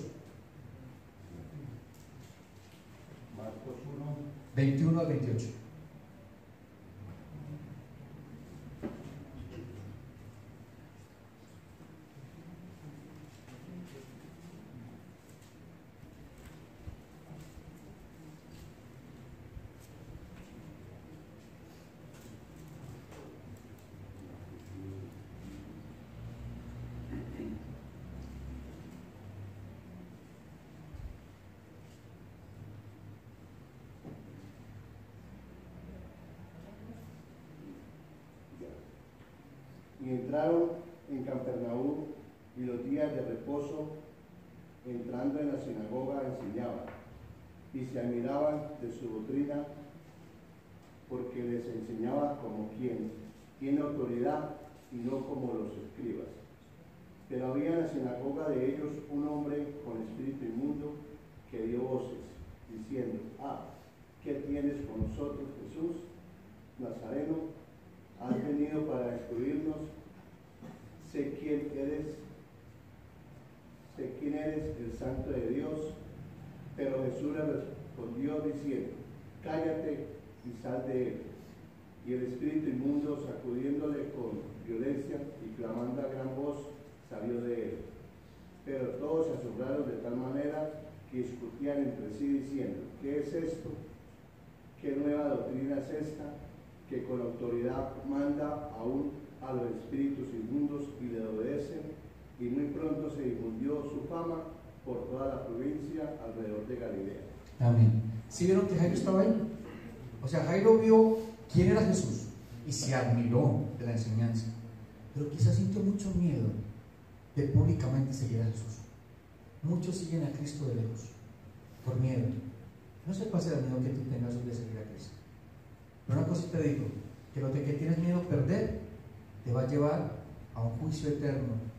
Marcos 1, 21 al 28. entraron en Capernaum y los días de reposo, entrando en la sinagoga, enseñaba, y se admiraban de su doctrina, porque les enseñaba como quien tiene autoridad y no como los escribas. Pero había en la sinagoga de ellos un hombre con espíritu inmundo que dio voces, diciendo: ¿qué tienes con nosotros, Jesús, Nazareno? ¿Has venido para destruirnos? Sé quién eres, el Santo de Dios. Pero Jesús le respondió diciendo: cállate y sal de él. Y el espíritu inmundo, sacudiéndole con violencia y clamando a gran voz, salió de él. Pero todos se asombraron de tal manera que discutían entre sí diciendo: ¿qué es esto? ¿Qué nueva doctrina es esta? Que con autoridad manda aún a los espíritus inmundos y le obedecen. Y muy pronto se difundió su fama por toda la provincia alrededor de Galilea. Amén. ¿Sí vieron que Jairo estaba ahí? O sea, Jairo vio quién era Jesús y se admiró de la enseñanza, pero quizás sintió mucho miedo de públicamente seguir a Jesús. Muchos siguen a Cristo de lejos por miedo. No sé cuál será el miedo que tú tengas de seguir a Cristo, pero una cosa te digo, que lo que tienes miedo a perder te va a llevar a un juicio eterno.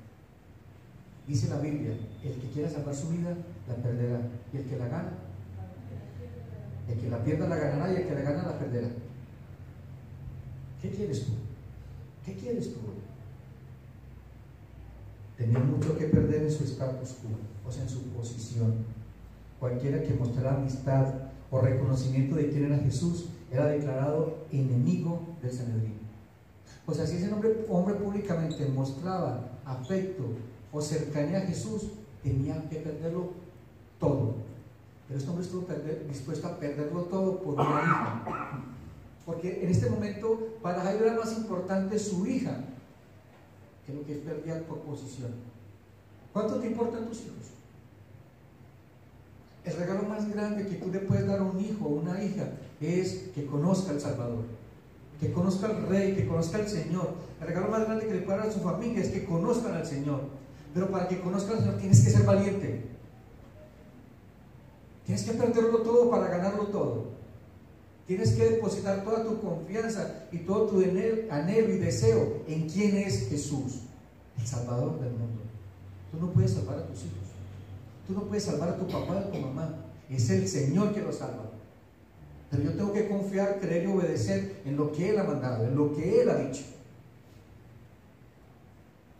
Dice la Biblia: el que quiera salvar su vida la perderá, y el que la gana, el que la pierda la ganará, y el que la gana la perderá. ¿Qué quieres tú? ¿Qué quieres tú? Tenía mucho que perder en su status quo, o sea, en su posición. Cualquiera que mostrara amistad o reconocimiento de quién era Jesús era declarado enemigo del Sanedrín. O sea, si ese hombre públicamente mostraba afecto o cercanía a Jesús, tenía que perderlo todo. Pero este hombre estuvo dispuesto a perderlo todo por una hija. Porque en este momento para Jairo era más importante su hija que lo que él perdía por posición. ¿Cuánto te importan tus hijos? El regalo más grande que tú le puedes dar a un hijo o una hija es que conozca al Salvador, que conozca al Rey, que conozca al Señor. El regalo más grande que le puede dar a su familia es que conozcan al Señor. Pero para que conozcan al Señor tienes que ser valiente. Tienes que perderlo todo para ganarlo todo. Tienes que depositar toda tu confianza y todo tu anhelo y deseo en quién es Jesús, el Salvador del mundo. Tú no puedes salvar a tus hijos. Tú no puedes salvar a tu papá y a tu mamá. Es el Señor que los salva. Pero yo tengo que confiar, creer y obedecer en lo que Él ha mandado, en lo que Él ha dicho.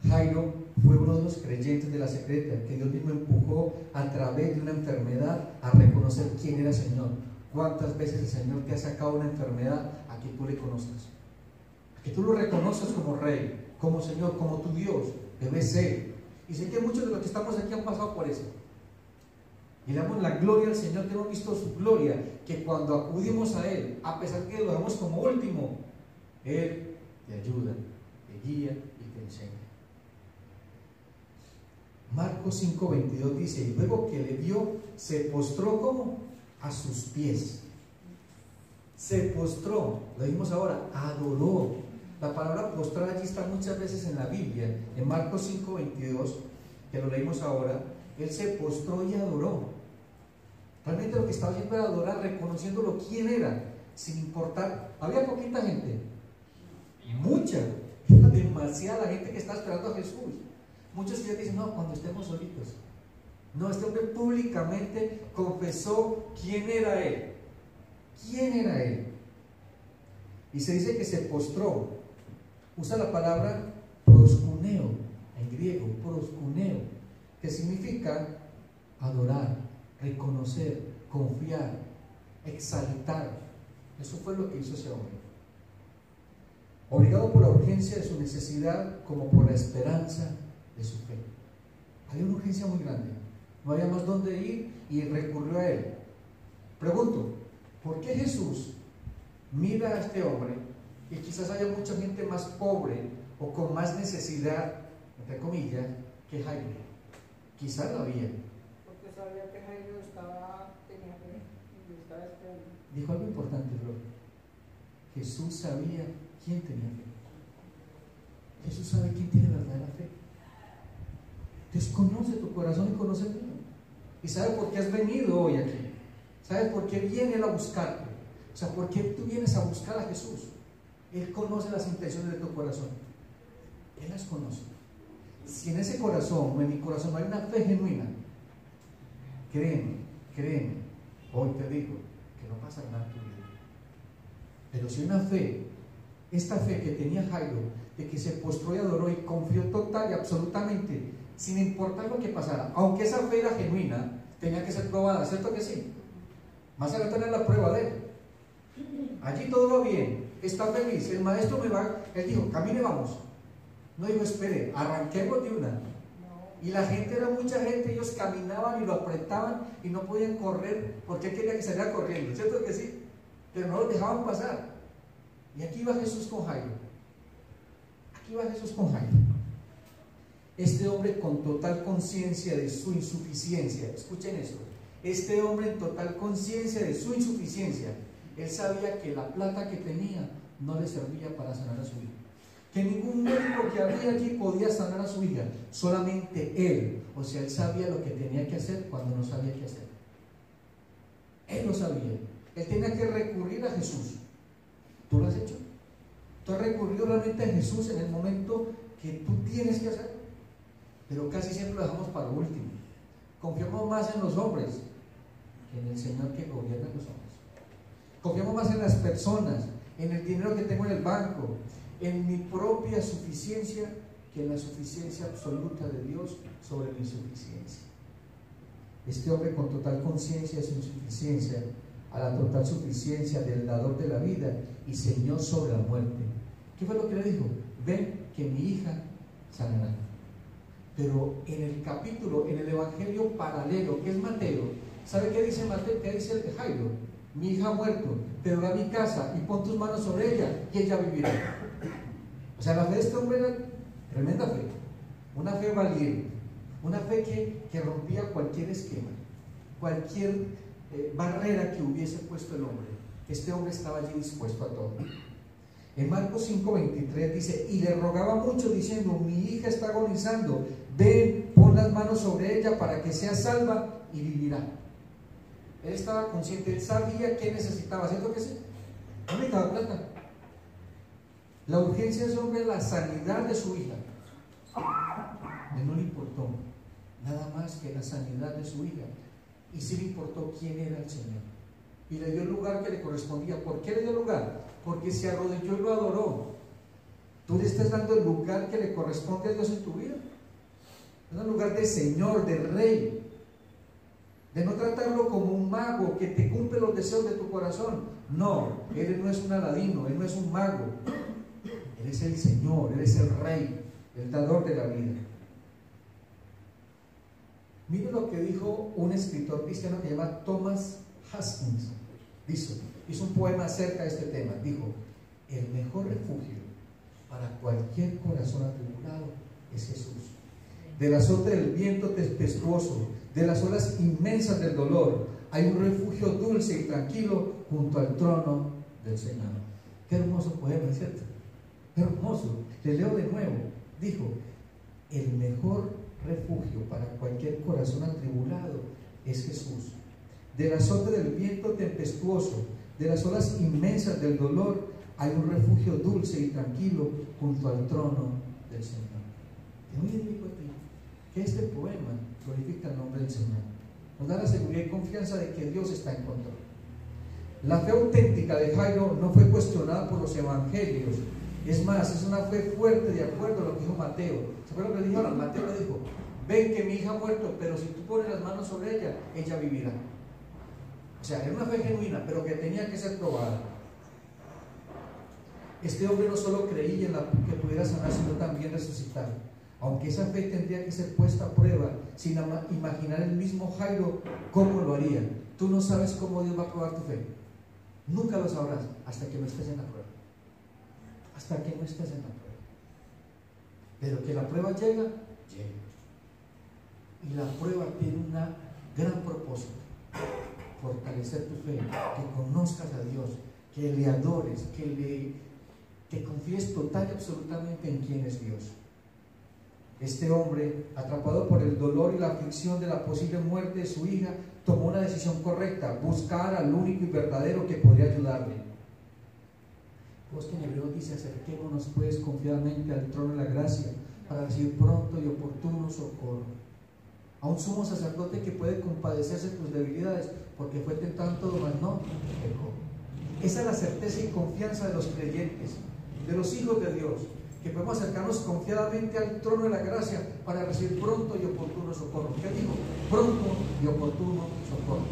Jairo fue uno de los creyentes de la secreta que Dios mismo empujó a través de una enfermedad a reconocer quién era el Señor. ¿Cuántas veces el Señor te ha sacado una enfermedad a que tú le conozcas? A que tú lo reconozcas como Rey, como Señor, como tu Dios. Debe ser. Y sé que muchos de los que estamos aquí han pasado por eso. Y le damos la gloria al Señor, que hemos visto su gloria, que cuando acudimos a Él, a pesar que lo damos como último, Él te ayuda, te guía y te enseña. Marcos 5:22 dice: y luego que le vio, se postró como a sus pies. Se postró, lo vimos ahora, adoró. La palabra postrar allí está muchas veces en la Biblia. En Marcos 5:22, que lo leímos ahora, Él se postró y adoró. Realmente lo que estaba haciendo era adorar, reconociéndolo quién era, sin importar. Había poquita gente, mucha, demasiada gente que está esperando a Jesús. Muchos ya dicen: no, cuando estemos solitos. No, este hombre públicamente confesó quién era Él. ¿Quién era Él? Y se dice que se postró. Usa la palabra proskuneo, en griego, proskuneo, que significa adorar, reconocer, confiar, exaltar. Eso fue lo que hizo ese hombre. Obligado por la urgencia de su necesidad como por la esperanza de su fe. Había una urgencia muy grande. No había más dónde ir y recurrió a Él. Pregunto, ¿por qué Jesús mira a este hombre y quizás haya mucha gente más pobre o con más necesidad, entre comillas, que Jairo? Quizás la había. Porque sabía que Jairo tenía fe y estaba esperando. Dijo algo importante, Flor. Jesús sabía quién tenía fe. Jesús sabe quién tiene verdadera fe. Entonces conoce tu corazón y conoce el mío. Y sabe por qué has venido hoy aquí. Sabe por qué viene Él a buscarte. O sea, por qué tú vienes a buscar a Jesús. Él conoce las intenciones de tu corazón. Él las conoce. Si en ese corazón o en mi corazón no hay una fe genuina, créeme, hoy te digo que no pasa nada en tu vida. Pero si una fe, esta fe que tenía Jairo, de que se postró y adoró y confió total y absolutamente, sin importar lo que pasara, aunque esa fe era genuina, tenía que ser probada, ¿cierto que sí? Más allá tener la prueba de él. Allí todo va bien, está feliz, el maestro me va, él dijo, camine, vamos. No dijo, espere, arranquemos de una. Y la gente era mucha gente, ellos caminaban y lo apretaban y no podían correr porque él quería que saliera corriendo, ¿cierto que sí? Pero no lo dejaban pasar. Y aquí va Jesús con Jairo. Aquí va Jesús con Jairo. Este hombre con total conciencia de su insuficiencia, escuchen eso, este hombre en total conciencia de su insuficiencia, él sabía que la plata que tenía no le servía para sanar a su hija, que ningún médico que había allí podía sanar a su hija, solamente él, o sea, él sabía lo que tenía que hacer cuando no sabía qué hacer. Él lo sabía, él tenía que recurrir a Jesús. ¿Tú lo has hecho? ¿Tú has recurrido realmente a Jesús en el momento que tú tienes que hacer? Pero casi siempre lo dejamos para último. Confiamos más en los hombres que en el Señor que gobierna los hombres. Confiamos más en las personas, en el dinero que tengo en el banco, en mi propia suficiencia que en la suficiencia absoluta de Dios sobre mi insuficiencia. Este hombre con total conciencia de su insuficiencia, a la total suficiencia del dador de la vida y Señor sobre la muerte. ¿Qué fue lo que le dijo? Ven que mi hija sanará. Pero en el capítulo, en el evangelio paralelo, que es Mateo, ¿sabe qué dice Mateo? ¿Qué dice Jairo? Mi hija ha muerto, pero ve a mi casa y pon tus manos sobre ella y ella vivirá. O sea, la fe de este hombre era tremenda fe, una fe valiente, una fe que rompía cualquier esquema, cualquier barrera que hubiese puesto el hombre. Este hombre estaba allí dispuesto a todo. En Marcos 5:23 dice, y le rogaba mucho diciendo, mi hija está agonizando, ven, pon las manos sobre ella para que sea salva y vivirá. Él estaba consciente, él sabía qué necesitaba, ¿cierto que sí? No necesitaba plata. La urgencia de ese hombre es la sanidad de su hija. A él no le importó nada más que la sanidad de su hija. Y sí le importó quién era el Señor. Y le dio el lugar que le correspondía. ¿Por qué le dio el lugar? Porque se arrodilló y lo adoró. Tú le estás dando el lugar que le corresponde a Dios en tu vida. Es un lugar de Señor, de Rey. De no tratarlo como un mago que te cumple los deseos de tu corazón. No, Él no es un Aladino, Él no es un mago. Él es el Señor, Él es el Rey, el dador de la vida. Mire lo que dijo un escritor cristiano que se llama Thomas Hastings. Hizo un poema acerca de este tema. Dijo, el mejor refugio para cualquier corazón atribulado es Jesús. Del azote del viento tempestuoso, de las olas inmensas del dolor, hay un refugio dulce y tranquilo junto al trono del Señor. Qué hermoso poema, ¿cierto? Qué hermoso. Le leo de nuevo. Dijo, el mejor refugio para cualquier corazón atribulado es Jesús. Del azote del viento tempestuoso, de las olas inmensas del dolor, hay un refugio dulce y tranquilo junto al trono del Señor. Y hoy digo a ti que este poema glorifica el nombre del Señor. Nos da la seguridad y confianza de que Dios está en control. La fe auténtica de Jairo no fue cuestionada por los evangelios. Es más, es una fe fuerte de acuerdo a lo que dijo Mateo. ¿Se acuerdan lo que dijo ahora? Mateo le dijo, ven que mi hija ha muerto, pero si tú pones las manos sobre ella, ella vivirá. O sea, era una fe genuina, pero que tenía que ser probada. Este hombre no solo creía en que pudiera sanar, sino también resucitar. Aunque esa fe tendría que ser puesta a prueba, sin imaginar el mismo Jairo cómo lo haría. Tú no sabes cómo Dios va a probar tu fe. Nunca lo sabrás hasta que no estés en la prueba. Hasta que no estés en la prueba. Pero que la prueba llega. Y la prueba tiene un gran propósito: fortalecer tu fe, que conozcas a Dios, que le adores, que que confíes total y absolutamente en quién es Dios. Este hombre, atrapado por el dolor y la aflicción de la posible muerte de su hija, tomó una decisión correcta: buscar al único y verdadero que podría ayudarle. Pues que en Hebreos dice: acerquémonos pues confiadamente al trono de la gracia para recibir pronto y oportuno socorro. A un sumo sacerdote que puede compadecerse de tus debilidades, porque fue tentado en todo, mas no pecó. Esa es la certeza y confianza de los creyentes, de los hijos de Dios, que podemos acercarnos confiadamente al trono de la gracia para recibir pronto y oportuno socorro. ¿Qué dijo? Pronto y oportuno socorro.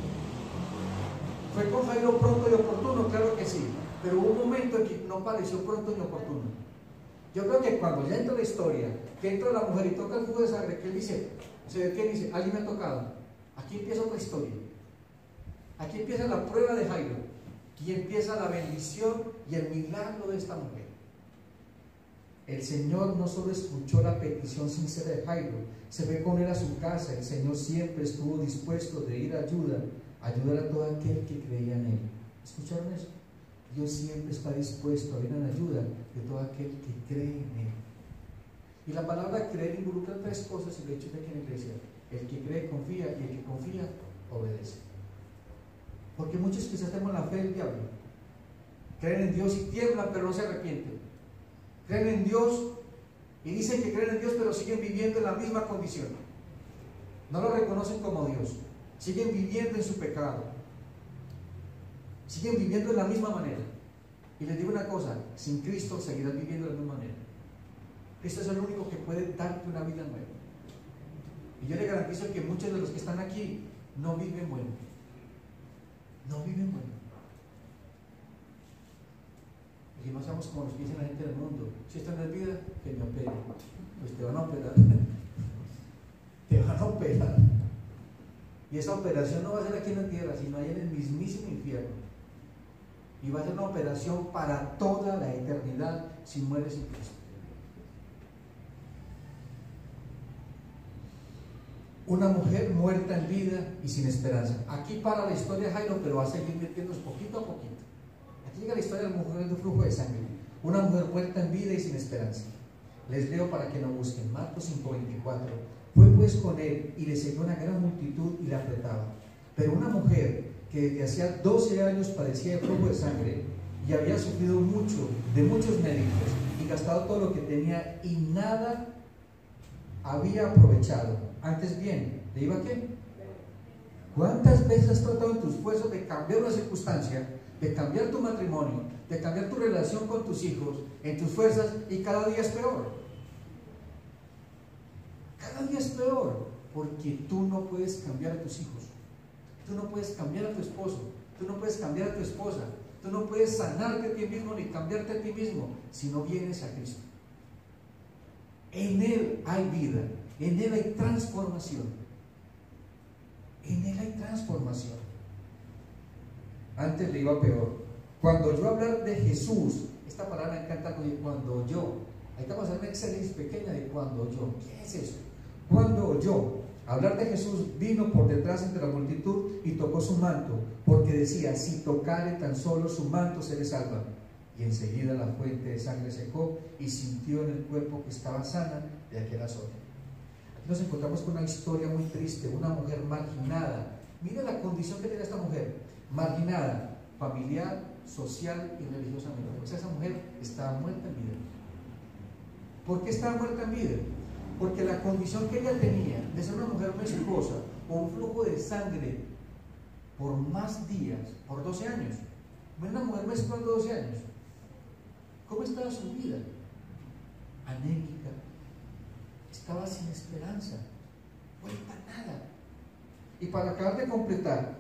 ¿Fue con Jairo pronto y oportuno? Claro que sí, pero hubo un momento en que no pareció pronto ni oportuno. Yo creo que cuando ya entra la historia, que entra la mujer y toca el flujo de sangre, que él dice, ¿qué dice? Alguien me ha tocado. Aquí empieza otra historia. Aquí empieza la prueba de Jairo. Aquí empieza la bendición y el milagro de esta mujer. El Señor no solo escuchó la petición sincera de Jairo, se fue con él a su casa. El Señor siempre estuvo dispuesto de ir a ayudar a todo aquel que creía en él. ¿Escucharon eso? Dios siempre está dispuesto a ir en ayuda de todo aquel que cree en él. Y la palabra creer involucra tres cosas, y lo he dicho aquí en la iglesia: el que cree confía, y el que confía obedece. Porque muchos quizás tenemos la fe del diablo, creen en Dios y tiemblan pero no se arrepienten, creen en Dios y dicen que creen en Dios pero siguen viviendo en la misma condición, no lo reconocen como Dios, siguen viviendo en su pecado, siguen viviendo de la misma manera. Y les digo una cosa: sin Cristo seguirás viviendo de la misma manera. Cristo es el único que puede darte una vida nueva. Y yo le garantizo que muchos de los que están aquí no viven bueno. No viven bueno. Y no seamos como los que dicen la gente del mundo: si esta no es vida, que me opere. Pues te van a operar. Te van a operar. Y esa operación no va a ser aquí en la tierra, sino allá en el mismísimo infierno. Y va a ser una operación para toda la eternidad si mueres en Cristo. Una mujer muerta en vida y sin esperanza. Aquí para la historia de Jairo, pero va a seguir metiéndose poquito a poquito. Aquí llega la historia de la mujer de flujo de sangre. Una mujer muerta en vida y sin esperanza. Les leo para que no busquen. Marcos 5:24. Fue pues con él y le seguía una gran multitud y le apretaba. Pero una mujer que desde hacía 12 años padecía de flujo de sangre y había sufrido mucho de muchos médicos y gastado todo lo que tenía y nada había aprovechado. Antes bien, ¿le iba qué? ¿Cuántas veces has tratado en tus esfuerzos de cambiar una circunstancia, de cambiar tu matrimonio, de cambiar tu relación con tus hijos, en tus fuerzas, y cada día es peor? Cada día es peor, porque tú no puedes cambiar a tus hijos, tú no puedes cambiar a tu esposo, tú no puedes cambiar a tu esposa, tú no puedes sanarte a ti mismo ni cambiarte a ti mismo si no vienes a Cristo. En Él hay vida, en Él hay transformación, en Él hay transformación. Antes le iba peor. Cuando yo hablar de Jesús, esta palabra me encanta, cuando yo, hay que pasar una exégesis pequeña de cuando yo. ¿Qué es eso? Cuando yo, hablar de Jesús, vino por detrás entre la multitud y tocó su manto, porque decía: si tocare tan solo su manto seré salva. Y enseguida la fuente de sangre secó y sintió en el cuerpo que estaba sana de aquel azote. Aquí nos encontramos con una historia muy triste, una mujer marginada. Mira la condición que tenía esta mujer: marginada, familiar, social y religiosamente. O sea, esa mujer estaba muerta en vida. ¿Por qué estaba muerta en vida? Porque la condición que ella tenía de ser una mujer menstruosa o un flujo de sangre por más días, por 12 años. Una mujer menstruando 12 años. ¿Cómo estaba su vida? Anémica. Estaba sin esperanza. Vuelta a nada. Y para acabar de completar,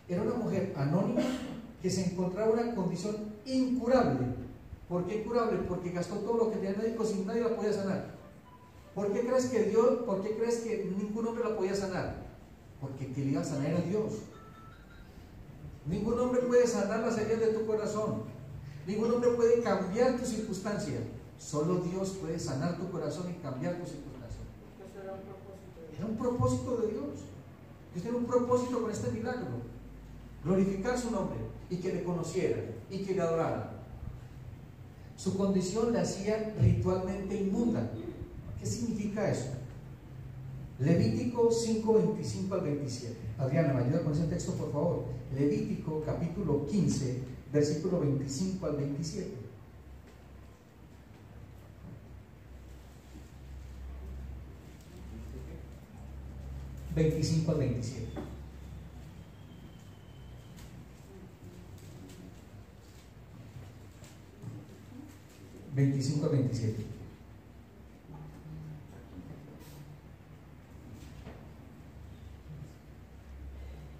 era una mujer anónima que se encontraba en una condición incurable. ¿Por qué incurable? Porque gastó todo lo que tenía médicos y nadie la podía sanar. ¿Por qué crees que Dios, por qué crees que ningún hombre la podía sanar? Porque el que le iba a sanar era Dios. Ningún hombre puede sanar las heridas de tu corazón. Ningún hombre puede cambiar tu circunstancia. Solo Dios puede sanar tu corazón y cambiar tu circunstancia. Era un propósito de Dios. Dios tiene un propósito con este milagro: glorificar su nombre y que le conocieran y que le adoraran. Su condición la hacía ritualmente inmunda. ¿Qué significa eso? Levítico 5, 25 al 27. Adriana, ¿me ayuda con ese texto, por favor? Levítico capítulo 15, versículo 25 al 27. 25 al 27. ...25 al 27.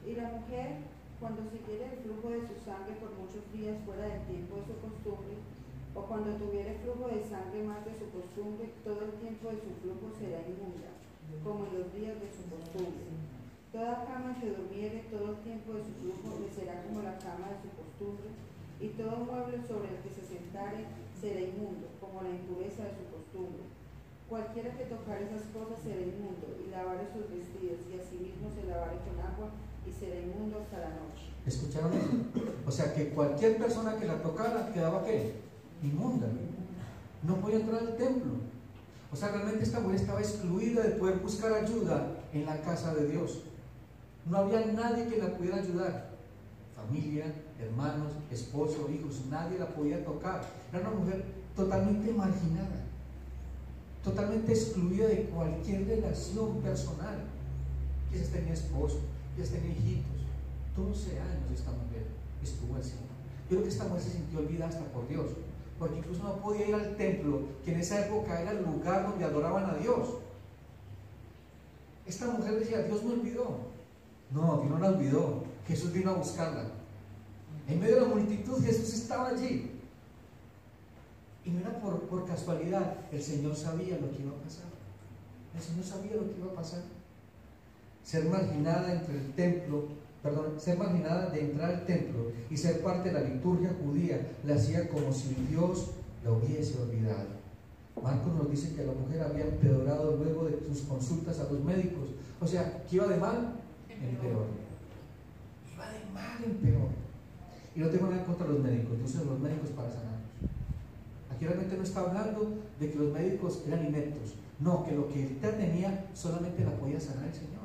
Y la mujer, cuando siguiere el flujo de su sangre por muchos días fuera del tiempo de su costumbre, o cuando tuviere flujo de sangre más de su costumbre, todo el tiempo de su flujo será inmunda, como en los días de su costumbre. Toda cama que durmiere todo el tiempo de su flujo le será como la cama de su costumbre, y todo mueble sobre el que se sentare será inmundo, como la impureza de su costumbre. Cualquiera que tocare esas cosas será inmundo, y lavare sus vestidos, y asimismo se lavare con agua, y será inmundo hasta la noche. ¿Escucharon eso? O sea que cualquier persona que la tocara quedaba ¿qué? Inmunda. No podía entrar al templo. O sea, realmente esta mujer estaba excluida de poder buscar ayuda en la casa de Dios. No había nadie que la pudiera ayudar. Familia, hermanos, esposo, hijos, nadie la podía tocar. Era una mujer totalmente marginada, totalmente excluida de cualquier relación personal. Quizás tenía esposo, quizás tenía hijitos. 12 años esta mujer estuvo así. Yo creo que esta mujer se sintió olvidada hasta por Dios, porque incluso no podía ir al templo, que en esa época era el lugar donde adoraban a Dios. Esta mujer decía: Dios me olvidó. No, Dios no la olvidó. Jesús vino a buscarla. En medio de la multitud Jesús estaba allí. Y no era por casualidad. El Señor sabía lo que iba a pasar. El Señor sabía lo que iba a pasar. Ser marginada entre el templo, ser marginada de entrar al templo y ser parte de la liturgia judía le hacía como si Dios la hubiese olvidado. Marcos nos dice que la mujer había empeorado luego de sus consultas a los médicos. O sea, que iba de mal en peor. Iba de mal en peor. Y no tengo nada contra los médicos. Yo uso los médicos para sanarnos. Aquí realmente no está hablando de que los médicos eran ineptos. No, que lo que ella tenía solamente la podía sanar el Señor.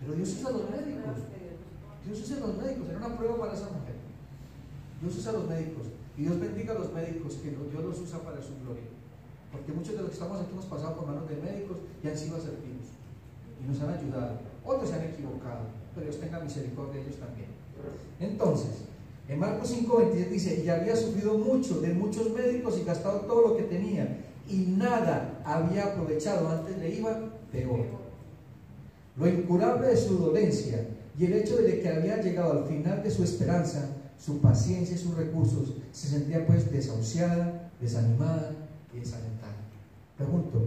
Pero Dios usa a los médicos. Dios usa a los médicos. Era una prueba para esa mujer. Dios usa a los médicos. Y Dios bendiga a los médicos, que Dios los usa para su gloria. Porque muchos de los que estamos aquí hemos pasado por manos de médicos y han sido asertivos. Y nos han ayudado. Otros se han equivocado. Pero Dios tenga misericordia de ellos también. Entonces, en Marcos 5:26 dice: y había sufrido mucho de muchos médicos y gastado todo lo que tenía, y nada había aprovechado, antes le iba peor. Lo incurable de su dolencia y el hecho de que había llegado al final de su esperanza, su paciencia y sus recursos, se sentía pues desahuciada, desanimada y desalentada. Pregunto: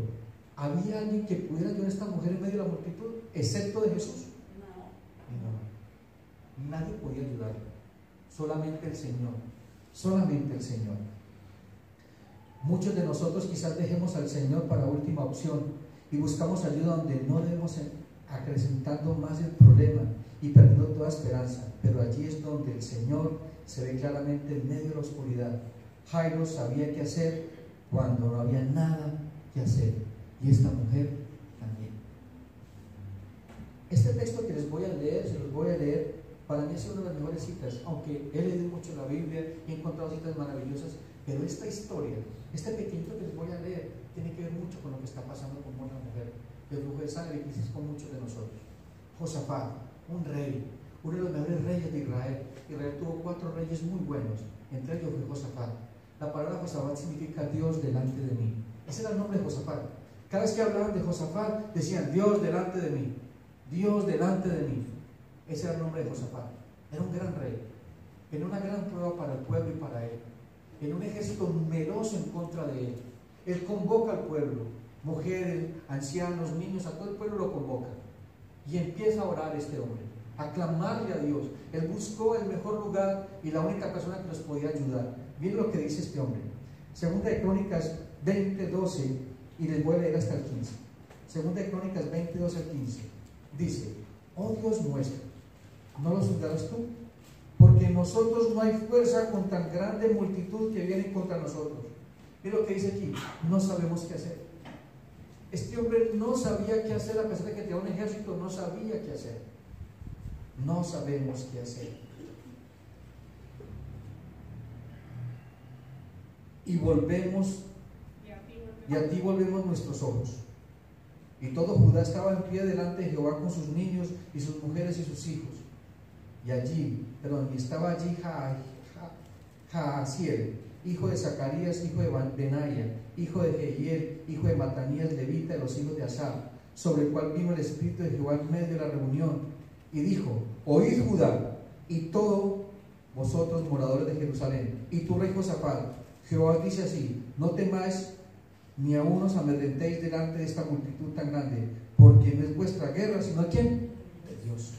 ¿había alguien que pudiera ayudar a esta mujer en medio de la multitud, excepto de Jesús? No. Nadie podía ayudarla. Solamente el Señor. Solamente el Señor. Muchos de nosotros quizás dejemos al Señor para última opción y buscamos ayuda donde no debemos, acrecentando más el problema y perdiendo toda esperanza. Pero allí es donde el Señor se ve claramente en medio de la oscuridad. Jairo sabía qué hacer cuando no había nada que hacer, y esta mujer también. Este texto que les voy a leer, se los voy a leer, para mí es una de las mejores citas, aunque he leído mucho la Biblia y he encontrado citas maravillosas, pero esta historia, este pequeñito que les voy a leer, tiene que ver mucho con lo que está pasando con una mujer del flujo de sangre, y quizás con muchos de nosotros. Josafat, un rey, uno de los mejores reyes de Israel. Israel tuvo 4 reyes muy buenos, entre ellos fue Josafat. La palabra Josafat significa Dios delante de mí. Ese era el nombre de Josafat. Cada vez que hablaban de Josafat, decían: Dios delante de mí, Dios delante de mí. Ese era el nombre de Josafat. Era un gran rey, en una gran prueba para el pueblo y para él, en un ejército numeroso en contra de él. Él convoca al pueblo, mujeres, ancianos, niños, a todo el pueblo lo convoca, y empieza a orar este hombre, a clamarle a Dios. Él buscó el mejor lugar y la única persona que nos podía ayudar. Miren lo que dice este hombre. Segunda de Crónicas 20:12, y les voy a leer hasta el 15. Segunda de Crónicas 20:12 al 15. Dice: oh Dios nuestro, ¿no lo juzgarás tú? Porque en nosotros no hay fuerza con tan grande multitud que viene contra nosotros. Mira lo que dice aquí, no sabemos qué hacer. Este hombre no sabía qué hacer, a pesar de que tenía un ejército, no sabía qué hacer. No sabemos qué hacer. Y a ti volvemos nuestros ojos. Y todo Judá estaba en pie delante de Jehová con sus niños y sus mujeres y sus hijos. Y estaba allí Jaasiel, hijo de Zacarías, hijo de Benaya, hijo de Jehiel, hijo de Matanías, levita, de los hijos de Asaf, sobre el cual vino el Espíritu de Jehová en medio de la reunión, y dijo: oíd Judá, y todos vosotros moradores de Jerusalén, y tú rey Josafat, Jehová dice así: no temáis ni aún os amedrentéis delante de esta multitud tan grande, porque no es vuestra guerra, sino ¿a quién? De Dios.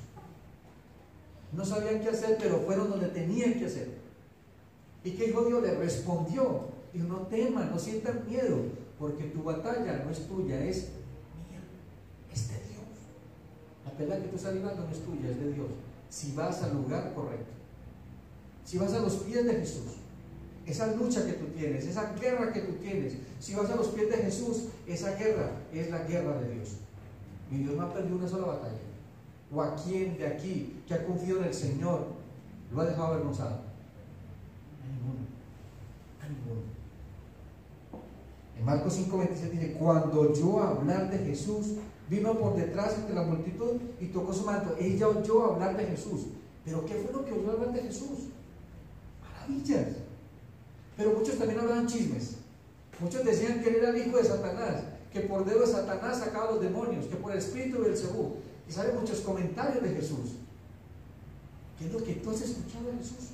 No sabían qué hacer, pero fueron donde tenían que hacer. ¿Y qué dijo Dios? Le respondió: dijo, no teman, no sientan miedo, porque tu batalla no es tuya, es mía, es de Dios. La pelea que tú estás librando no es tuya, es de Dios. Si vas al lugar correcto, si vas a los pies de Jesús, esa lucha que tú tienes, esa guerra que tú tienes, si vas a los pies de Jesús, esa guerra es la guerra de Dios. Y Dios no ha perdido una sola batalla. ¿O a quién de aquí que ha confiado en el Señor lo ha dejado avergonzado? A ninguno. A ninguno. En Marcos 5:27 dice: cuando oyó hablar de Jesús, vino por detrás entre la multitud y tocó su manto. Ella oyó hablar de Jesús. ¿Pero qué fue lo que oyó hablar de Jesús? Maravillas. Pero muchos también hablaban chismes. Muchos decían que él era el hijo de Satanás, que por dedo de Satanás sacaba los demonios, que por el espíritu de Beelzebú. Y salen muchos comentarios de Jesús. ¿Qué es lo que tú has escuchado de Jesús?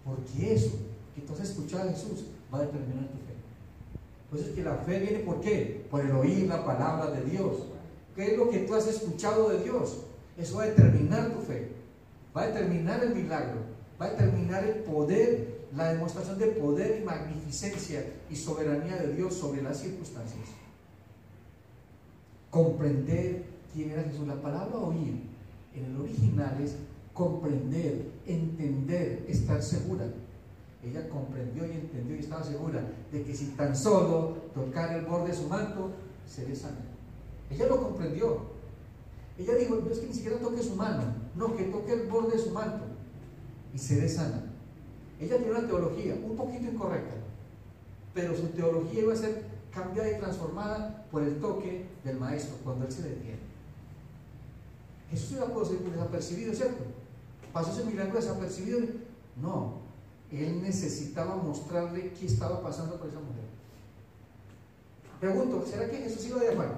Porque eso que tú has escuchado de Jesús va a determinar tu fe. Entonces que la fe viene ¿por qué? Por el oír la palabra de Dios. ¿Qué es lo que tú has escuchado de Dios? Eso va a determinar tu fe. Va a determinar el milagro. Va a determinar el poder, la demostración de poder y magnificencia y soberanía de Dios sobre las circunstancias. Comprender quién era Jesús. La palabra oír en el original es comprender, entender, estar segura. Ella comprendió y entendió y estaba segura de que si tan solo tocara el borde de su manto, seré sana. Ella lo comprendió. Ella dijo: no es que ni siquiera toque su mano, no, que toque el borde de su manto y seré sana. Ella tiene una teología un poquito incorrecta, pero su teología iba a ser cambiada y transformada por el toque del Maestro cuando Él se detiene. Jesús iba a poder ser desapercibido, ¿cierto? ¿Pasó ese milagro desapercibido? No, Él necesitaba mostrarle qué estaba pasando por esa mujer. Pregunto, ¿será que Jesús iba de afán?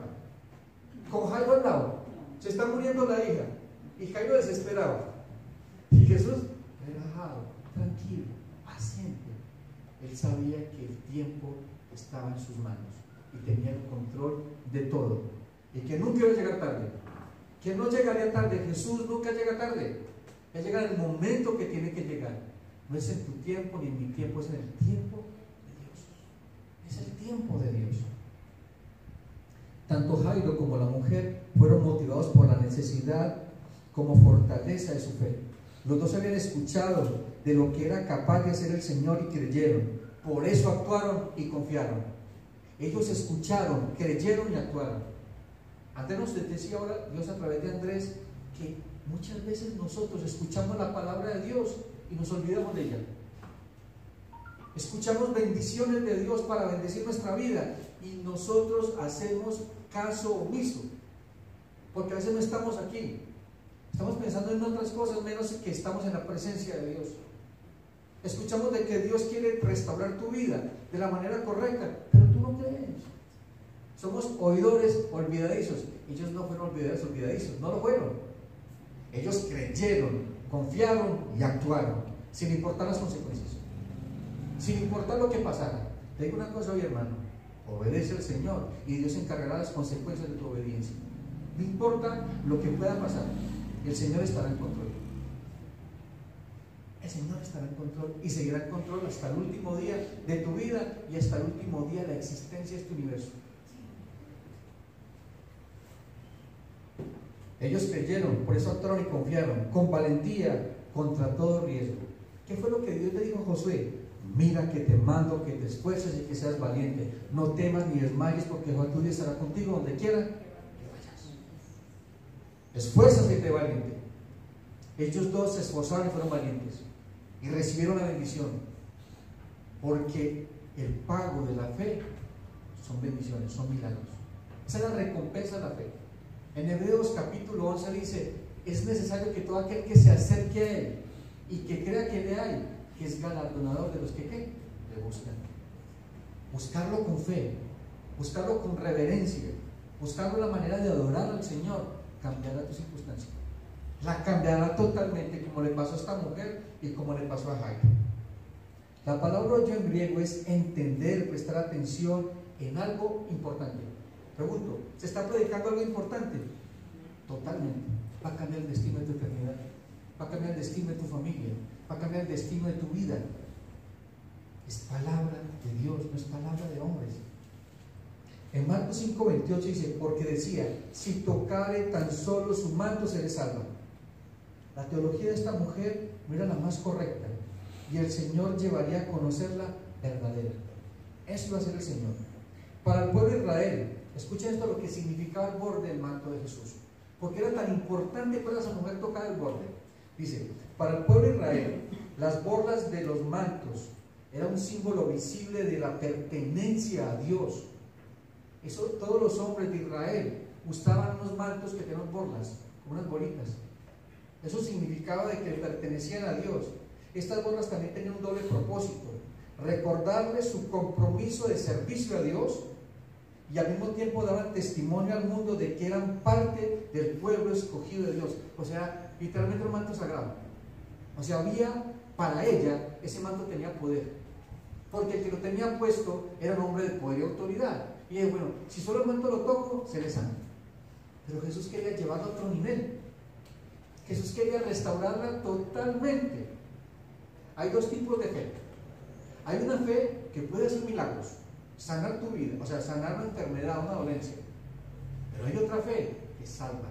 Con Jairo al lado, se está muriendo la hija, y Jairo desesperado, y Jesús relajado, tranquilo, paciente. Él sabía que el tiempo estaba en sus manos y tenía el control de todo, y que nunca iba a llegar tarde, que no llegaría tarde. Jesús nunca llega tarde. Él llega en el momento que tiene que llegar. No es en tu tiempo ni en mi tiempo, es en el tiempo de Dios. Es el tiempo de Dios. Tanto Jairo como la mujer fueron motivados por la necesidad como fortaleza de su fe. Los dos habían escuchado de lo que era capaz de hacer el Señor y creyeron. Por eso actuaron y confiaron. Ellos escucharon, creyeron y actuaron. Antes nos decía ahora Dios a través de Andrés que muchas veces nosotros escuchamos la palabra de Dios y nos olvidamos de ella. Escuchamos bendiciones de Dios para bendecir nuestra vida y nosotros hacemos caso omiso, porque a veces no estamos aquí, estamos pensando en otras cosas menos que estamos en la presencia de Dios. Escuchamos de que Dios quiere restaurar tu vida de la manera correcta, pero tú no crees. Somos oidores olvidadizos. Ellos no fueron olvidadizos, no lo fueron. Ellos creyeron, confiaron y actuaron, sin importar las consecuencias, sin importar lo que pasara. Te digo una cosa hoy, hermano: obedece al Señor y Dios se encargará de las consecuencias de tu obediencia. No importa lo que pueda pasar, el Señor estará en control. El Señor estará en control y seguirá en control hasta el último día de tu vida y hasta el último día de la existencia de este universo. Ellos creyeron, por eso actuaron y confiaron, con valentía, contra todo riesgo. ¿Qué fue lo que Dios le dijo a Josué? Mira que te mando que te esfuerces y que seas valiente. No temas ni desmayes, porque Jehová tu Dios estará contigo donde quiera que vayas. Esfuérzate y te valiente. Ellos dos se esforzaron y fueron valientes y recibieron la bendición, porque el pago de la fe son bendiciones, son milagros. Esa es la recompensa de la fe. En Hebreos capítulo 11 dice: es necesario que todo aquel que se acerque a Él y que crea que le hay, que es galardonador de los que ¿qué? Le buscan. Buscarlo con fe, buscarlo con reverencia, buscarlo la manera de adorar al Señor, cambiará tu circunstancia. La cambiará totalmente, como le pasó a esta mujer y como le pasó a Jairo. La palabra hoyo en griego es entender, prestar atención en algo importante. Pregunto, ¿se está predicando algo importante? Totalmente. Va a cambiar el destino de tu eternidad, va a cambiar el destino de tu familia, va a cambiar el destino de tu vida. Es palabra de Dios, no es palabra de hombres. En Marcos 5:28 dice: porque decía, si tocare tan solo su manto seré salva. La teología de esta mujer no era la más correcta, y el Señor llevaría a conocerla verdadera. Eso iba a ser el Señor. Para el pueblo de Israel, escuchen esto, lo que significaba el borde del manto de Jesús. Porque era tan importante para esa mujer tocar el borde. Dice: para el pueblo de Israel, las borlas de los mantos era un símbolo visible de la pertenencia a Dios. Eso, todos los hombres de Israel usaban unos mantos que tenían borlas, unas bolitas. Eso significaba de que pertenecían a Dios. Estas borlas también tenían un doble propósito: recordarles su compromiso de servicio a Dios, y al mismo tiempo daban testimonio al mundo de que eran parte del pueblo escogido de Dios. O sea, literalmente un manto sagrado. O sea, para ella, ese manto tenía poder, porque el que lo tenía puesto era un hombre de poder y autoridad. Y bueno, si solo el manto lo toco, seré sano. Pero Jesús quería llevarlo a otro nivel. Jesús quería restaurarla totalmente. Hay dos tipos de fe. Hay una fe que puede hacer milagros, sanar tu vida, o sea, sanar una enfermedad, una dolencia. Pero hay otra fe que salva.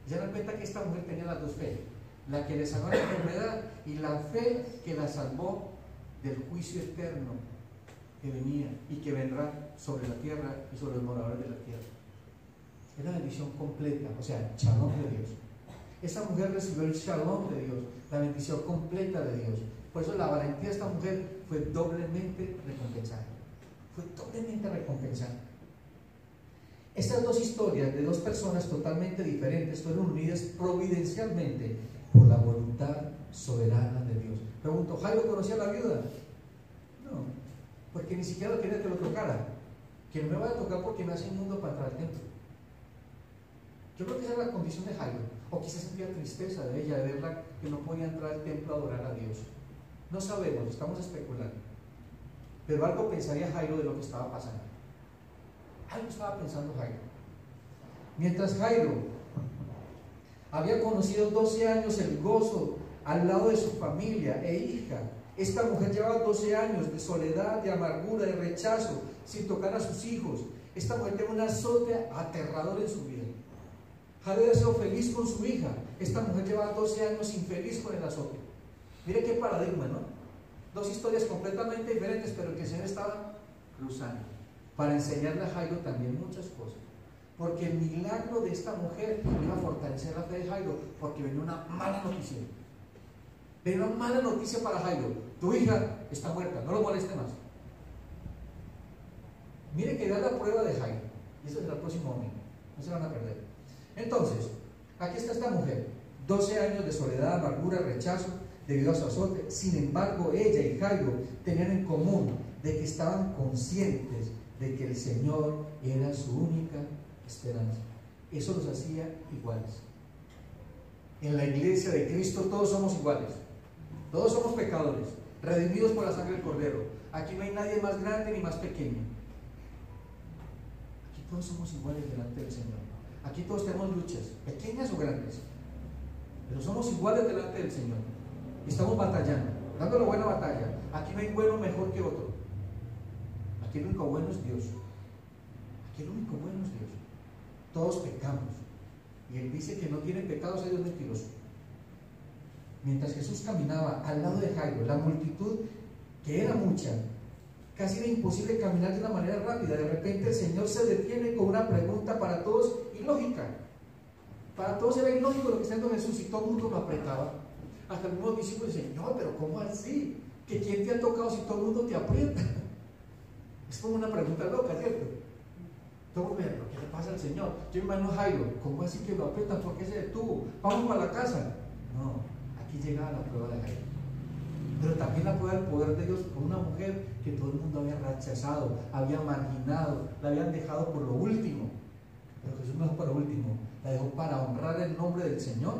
Ya dan cuenta que esta mujer tenía las dos fe: la que le sanó la enfermedad y la fe que la salvó del juicio eterno que venía y que vendrá sobre la tierra y sobre los moradores de la tierra. Es la bendición completa, o sea, shalom de Dios. Esta mujer recibió el shalom de Dios, la bendición completa de Dios. Por eso la valentía de esta mujer fue doblemente recompensada. Fue doblemente recompensada. Estas dos historias de dos personas totalmente diferentes fueron unidas providencialmente por la voluntad soberana de Dios. Pregunto, ¿Jairo conocía a la viuda? No, porque ni siquiera quería que lo tocara. Que no me vaya a tocar porque me hace inmundo para entrar al templo. Yo creo que esa era la condición de Jairo, o quizás sentía tristeza de ella, de verla que no podía entrar al templo a adorar a Dios. No sabemos, estamos especulando. Pero algo pensaría Jairo de lo que estaba pasando. Algo estaba pensando Jairo. Mientras Jairo había conocido 12 años el gozo al lado de su familia e hija, esta mujer llevaba 12 años de soledad, de amargura, de rechazo, sin tocar a sus hijos. Esta mujer tenía un azote aterrador en su vida. Jairo había sido feliz con su hija. Esta mujer llevaba 12 años infeliz con el azote. Mire qué paradigma, ¿no? Dos historias completamente diferentes, pero que el Señor estaba cruzando para enseñarle a Jairo también muchas cosas. Porque el milagro de esta mujer iba a fortalecer la fe de Jairo, porque venía una mala noticia. Venía una mala noticia para Jairo: tu hija está muerta, no lo moleste más. Mire que da la prueba de Jairo, y eso será el próximo domingo, no se van a perder. Entonces, aquí está esta mujer, 12 años de soledad, amargura, rechazo debido a su azote. Sin embargo, ella y Jairo tenían en común de que estaban conscientes de que el Señor era su única esperanza. Eso los hacía iguales. En la iglesia de Cristo todos somos iguales, todos somos pecadores, redimidos por la sangre del Cordero. Aquí no hay nadie más grande ni más pequeño. Aquí todos somos iguales delante del Señor. Aquí todos tenemos luchas, pequeñas o grandes, pero somos iguales delante del Señor. Estamos batallando, dando la buena batalla. Aquí no hay bueno mejor que otro. Aquí el único bueno es Dios. Aquí el único bueno es Dios. Todos pecamos. Y Él dice que no tiene pecados, Dios es mentiroso. mientras Jesús caminaba al lado de Jairo, la multitud, que era mucha, casi era imposible caminar de una manera rápida. De repente el Señor se detiene con una pregunta para todos ilógica. Para todos era ilógico lo que está haciendo Jesús y todo el mundo lo apretaba. Hasta el mismo discípulo dice: no, pero ¿cómo así? ¿Que quién te ha tocado si todo el mundo te aprieta? Es como una pregunta loca, ¿cierto? Todo bien, ¿qué le pasa al Señor? Yo imagino a Jairo: ¿cómo así que lo aprietan? ¿Por qué se detuvo? Vamos para la casa. No, aquí llegaba la prueba de Jairo. Pero también la prueba del poder de Dios con una mujer que todo el mundo había rechazado, había marginado, la habían dejado por lo último. Pero Jesús no dejó para último, la dejó para honrar el nombre del Señor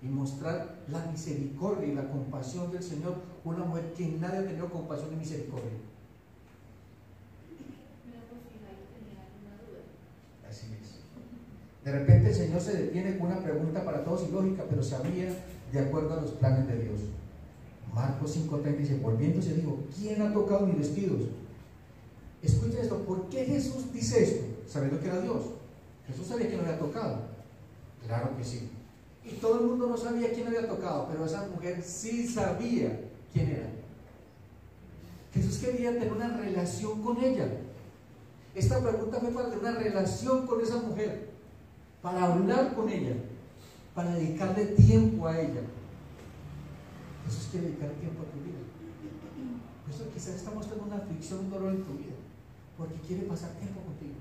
y mostrar la misericordia y la compasión del Señor. Una mujer que nadie ha tenido compasión y misericordia. Así es. De repente el Señor se detiene con una pregunta para todos ilógica, pero sabía de acuerdo a los planes de Dios. Marcos 5:30 dice: volviéndose dijo: ¿quién ha tocado mis vestidos? Escuchen esto, ¿por qué Jesús dice esto? Sabiendo que era Dios. Jesús sabía quién lo había tocado. Claro que sí. Y todo el mundo no sabía quién había tocado, pero esa mujer sí sabía quién era. Jesús quería tener una relación con ella. Esta pregunta fue para tener una relación con esa mujer, para hablar con ella, para dedicarle tiempo a ella. Jesús quiere dedicar tiempo a tu vida. Por eso quizás está mostrando una aflicción, un dolor en tu vida, porque quiere pasar tiempo contigo,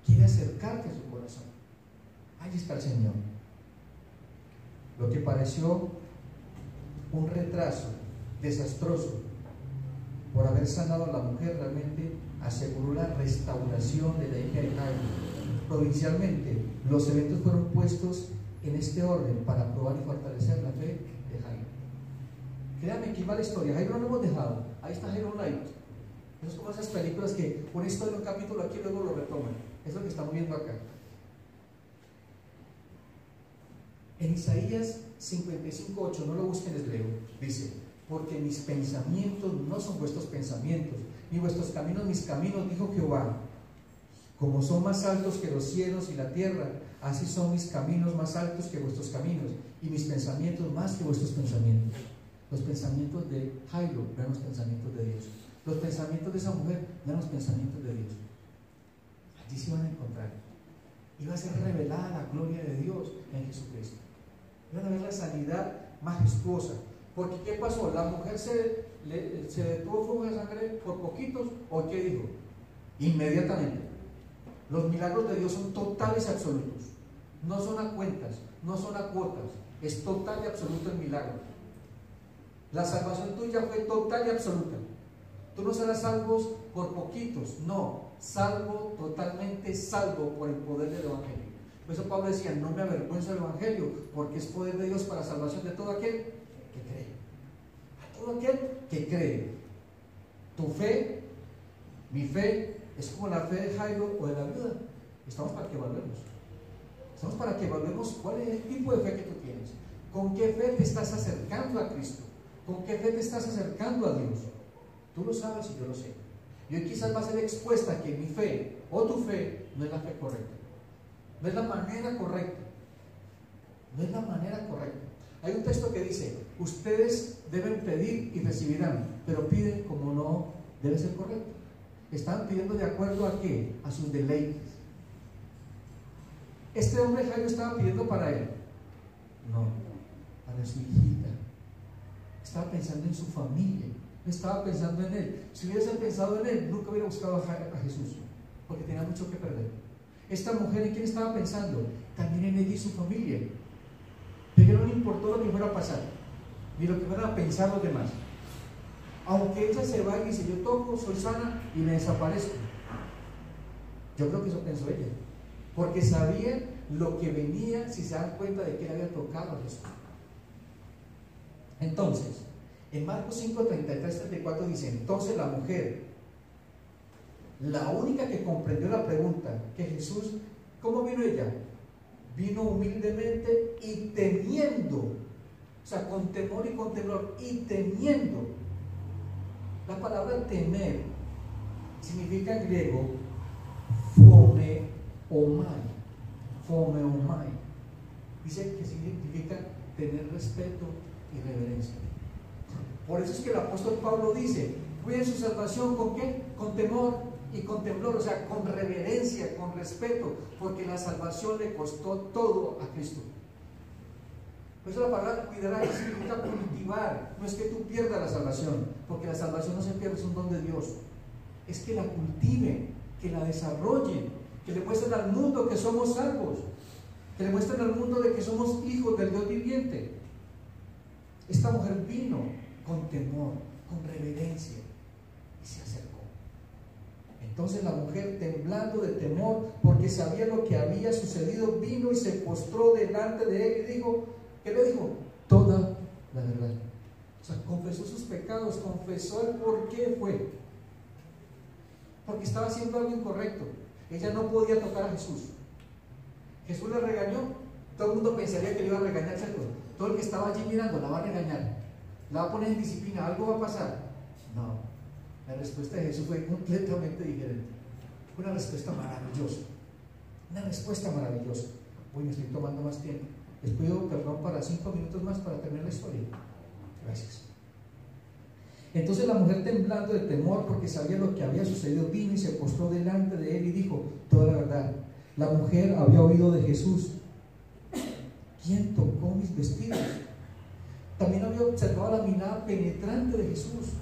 quiere acercarte a su corazón. Ahí está el Señor. Lo que pareció un retraso desastroso por haber sanado a la mujer, realmente aseguró la restauración de la hija de Jairo. Provincialmente, los eventos fueron puestos en este orden para probar y fortalecer la fe de Jairo. Créame que iba la historia. Jairo no lo hemos dejado. Ahí está Jairo Light. Eso es como esas películas que una historia, un capítulo aquí y luego lo retoman. Es lo que estamos viendo acá. En Isaías 55:8, no lo busquen, les leo, dice: porque mis pensamientos no son vuestros pensamientos, ni vuestros caminos mis caminos, dijo Jehová. Como son más altos que los cielos y la tierra, así son mis caminos más altos que vuestros caminos, y mis pensamientos más que vuestros pensamientos. Los pensamientos de Jairo no eran los pensamientos de Dios. Los pensamientos de esa mujer no eran los pensamientos de Dios. Allí se iban a encontrar. Iba a ser revelada la gloria de Dios en Jesucristo. Iban a ver la sanidad majestuosa. Porque ¿qué pasó? La mujer se detuvo flujo de sangre por poquitos, ¿o qué dijo? Inmediatamente. Los milagros de Dios son totales y absolutos. No son a cuentas, no son a cuotas. Es total y absoluto el milagro. La salvación tuya fue total y absoluta. Tú no serás salvo por poquitos, no. Salvo, totalmente salvo por el poder del Evangelio. Por eso Pablo decía: no me avergüenzo del Evangelio, porque es poder de Dios para salvación de todo aquel que cree. A todo aquel que cree. Tu fe, mi fe, es como la fe de Jairo o de la viuda. Estamos para que evaluemos. Estamos para que evaluemos cuál es el tipo de fe que tú tienes. ¿Con qué fe te estás acercando a Cristo? ¿Con qué fe te estás acercando a Dios? Tú lo sabes y yo lo sé. Y hoy quizás va a ser expuesta que mi fe o tu fe no es la fe correcta. No es la manera correcta. No es la manera correcta. Hay un texto que dice: ustedes deben pedir y recibirán, pero piden como no debe ser correcto. Están pidiendo de acuerdo a qué? A sus deleites. Este hombre Jairo estaba pidiendo para él. No, para su hijita. Estaba pensando en su familia. No estaba pensando en él. Si hubiese pensado en él, nunca hubiera buscado a Jesús, porque tenía mucho que perder. Esta mujer, ¿en quién estaba pensando? También en ella y su familia. Pero no le importó lo que fuera a pasar, ni lo que fuera a pensar los demás. Aunque ella se va y dice: yo toco, soy sana y me desaparezco. Yo creo que eso pensó ella, porque sabía lo que venía si se dan cuenta de que él había tocado a Jesús. Entonces, en Marcos 5:33-34 dice: entonces la mujer, la única que comprendió la pregunta que Jesús, ¿cómo vino ella? Vino humildemente y temiendo, o sea, con temor y con temor y temiendo. La palabra temer significa en griego fomeomai. Fomeomai. Dice que significa tener respeto y reverencia. Por eso es que el apóstol Pablo dice: cuiden su salvación ¿con qué? Con temor y con temblor, o sea, con reverencia, con respeto, porque la salvación le costó todo a Cristo. Por eso la palabra cuidar significa cultivar. No es que tú pierdas la salvación, porque la salvación no se pierde, es un don de Dios. Es que la cultiven, que la desarrollen, que le muestren al mundo que somos salvos, que le muestren al mundo de que somos hijos del Dios viviente. Esta mujer vino con temor, con reverencia, y se acercó. Entonces la mujer, temblando de temor porque sabía lo que había sucedido, vino y se postró delante de él y dijo, ¿qué le dijo? Toda la verdad. O sea, confesó sus pecados, confesó el por qué fue. Porque estaba haciendo algo incorrecto. Ella no podía tocar a Jesús. Jesús le regañó. Todo el mundo pensaría que le iba a regañar, ¿cierto? Todo el que estaba allí mirando la va a regañar, la va a poner en disciplina, algo va a pasar. No, la respuesta de Jesús fue completamente diferente. Fue una respuesta maravillosa. Una respuesta maravillosa. Uy, me estoy tomando más tiempo. Les pido perdón para 5 minutos más para terminar la historia. Gracias. Entonces la mujer, temblando de temor porque sabía lo que había sucedido, vino y se postró delante de él y dijo toda la verdad. La mujer había oído de Jesús. ¿Quién tocó mis vestidos? También había observado la mirada penetrante de Jesús.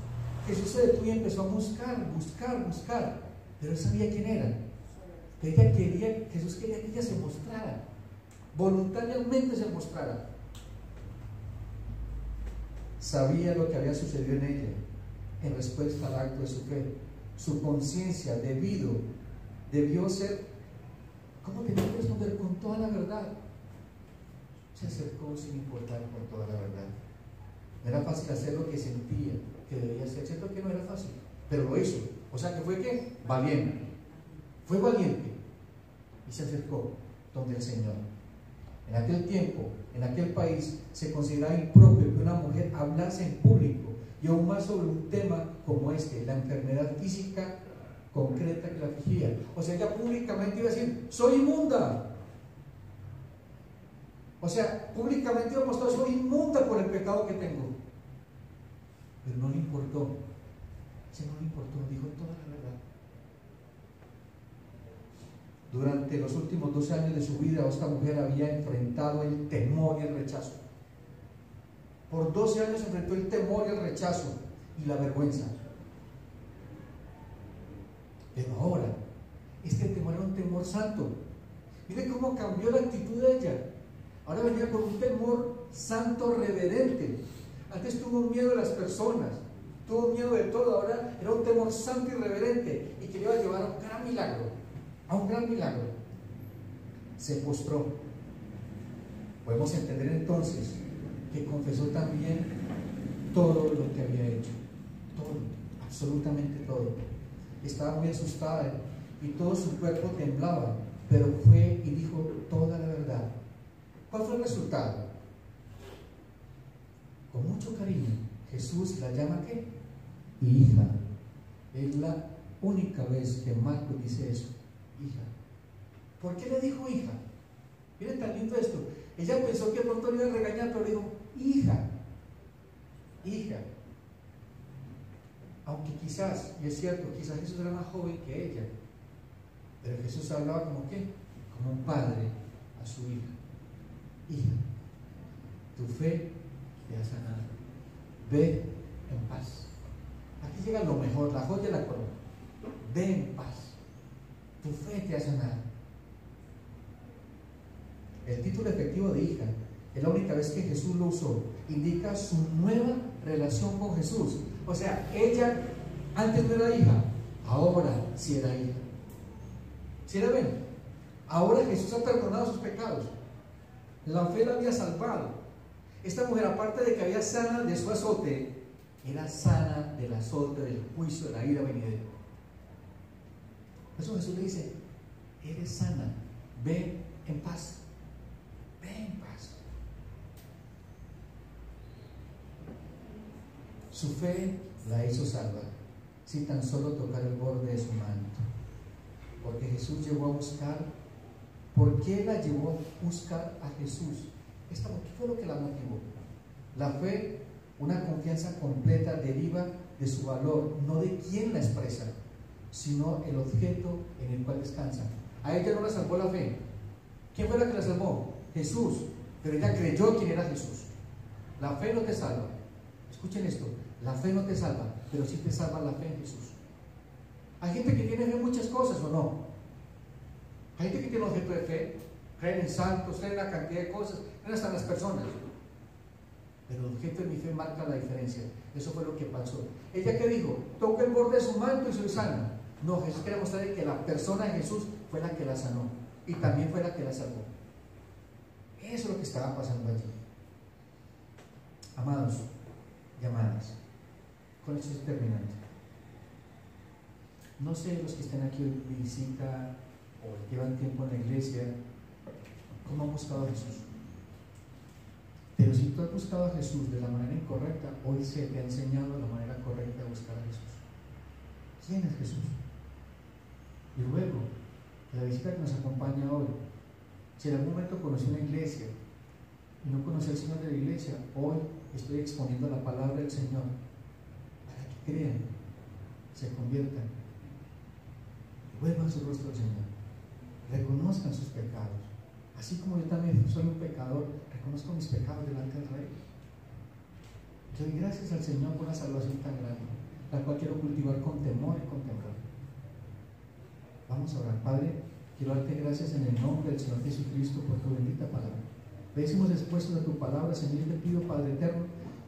Jesús se detuvo y empezó a buscar, pero él sabía quién era. Jesús quería que ella se mostrara, voluntariamente se mostrara. Sabía lo que había sucedido en ella en respuesta al acto de su fe. Su conciencia debió ser, ¿cómo tenía que responder? Con toda la verdad. Se acercó sin importar con toda la verdad. No era fácil hacer lo que sentía que debía hacer, cierto que no era fácil, pero lo hizo. O sea que fue ¿qué? Valiente. Fue valiente y se acercó donde el Señor. En aquel tiempo, en aquel país, se consideraba impropio que una mujer hablase en público y aún más sobre un tema como este, la enfermedad física concreta que la afligía. O sea, ella públicamente iba a decir: soy inmunda. O sea, públicamente iba a mostrar: soy inmunda por el pecado que tengo. Pero no le importó. Ese no le importó, dijo toda la verdad. Durante los últimos 12 años de su vida, esta mujer había enfrentado el temor y el rechazo. Por 12 años enfrentó el temor y el rechazo y la vergüenza. Pero ahora, este temor era un temor santo. Mire cómo cambió la actitud de ella. Ahora venía con un temor santo reverente. Antes tuvo miedo de las personas, tuvo miedo de todo. Ahora era un temor santo y reverente y que le iba a llevar a un gran milagro. A un gran milagro. Se postró. Podemos entender entonces que confesó también todo lo que había hecho. Todo, absolutamente todo. Estaba muy asustada y todo su cuerpo temblaba, pero fue y dijo toda la verdad. ¿Cuál fue el resultado? Con mucho cariño, Jesús la llama ¿qué? Hija. Es la única vez que Marcos dice eso. Hija. ¿Por qué le dijo hija? Miren tan lindo esto. Ella pensó que pronto le iba a regañar, pero le dijo hija. Hija. Aunque quizás, y es cierto, quizás Jesús era más joven que ella, pero Jesús hablaba como ¿qué? Como un padre a su hija. Hija, tu fe te ha sanado. Ve en paz. Aquí llega lo mejor, la joya de la corona. Ve en paz. Tu fe te ha sanado. El título efectivo de hija es la única vez que Jesús lo usó. Indica su nueva relación con Jesús. O sea, ella antes no era hija, ahora sí era hija. ¿Sí la ven? Ahora Jesús ha perdonado sus pecados. La fe la había salvado. Esta mujer, aparte de que había sana de su azote, era sana del azote, del juicio, de la ira venidera. Por eso Jesús le dice: eres sana, ve en paz. Ve en paz. Su fe la hizo salva, sin tan solo tocar el borde de su manto. Porque Jesús llegó a buscar. ¿Por qué la llevó a buscar a Jesús? ¿Qué fue lo que la motivó? La fe, una confianza completa, deriva de su valor, no de quién la expresa, sino el objeto en el cual descansa. A ella no la salvó la fe. ¿Quién fue la que la salvó? Jesús. Pero ella creyó quién era Jesús. La fe no te salva. Escuchen esto, la fe no te salva, pero sí te salva la fe en Jesús. Hay gente que tiene fe en muchas cosas, ¿o no? Hay gente que tiene objeto de fe, creen en santos, creen en una cantidad de cosas, creen hasta en las personas. Pero el objeto de mi fe marca la diferencia. Eso fue lo que pasó. ¿Ella qué dijo? Toco el borde de su manto y soy sana. No, Jesús quiere mostrarle que la persona de Jesús fue la que la sanó y también fue la que la salvó. Eso es lo que estaba pasando allí. Amados y amadas, con esto estoy terminando. No sé los que estén aquí de visita o llevan tiempo en la iglesia, cómo han buscado a Jesús. Pero si tú has buscado a Jesús de la manera incorrecta, hoy se te ha enseñado la manera correcta de buscar a Jesús. ¿Quién es Jesús? Y luego, la visita que nos acompaña hoy, si en algún momento conocí una iglesia y no conocí al Señor de la iglesia, hoy estoy exponiendo la palabra del Señor para que crean, se conviertan y vuelvan su rostro al Señor, reconozcan sus pecados. Así como yo también soy un pecador, reconozco mis pecados delante del Rey. Doy gracias al Señor por una salvación tan grande, la cual quiero cultivar con temor y con temor. Vamos a orar. Padre, quiero darte gracias en el nombre del Señor Jesucristo por tu bendita palabra. Pedimos después de tu palabra, Señor, te pido, Padre eterno,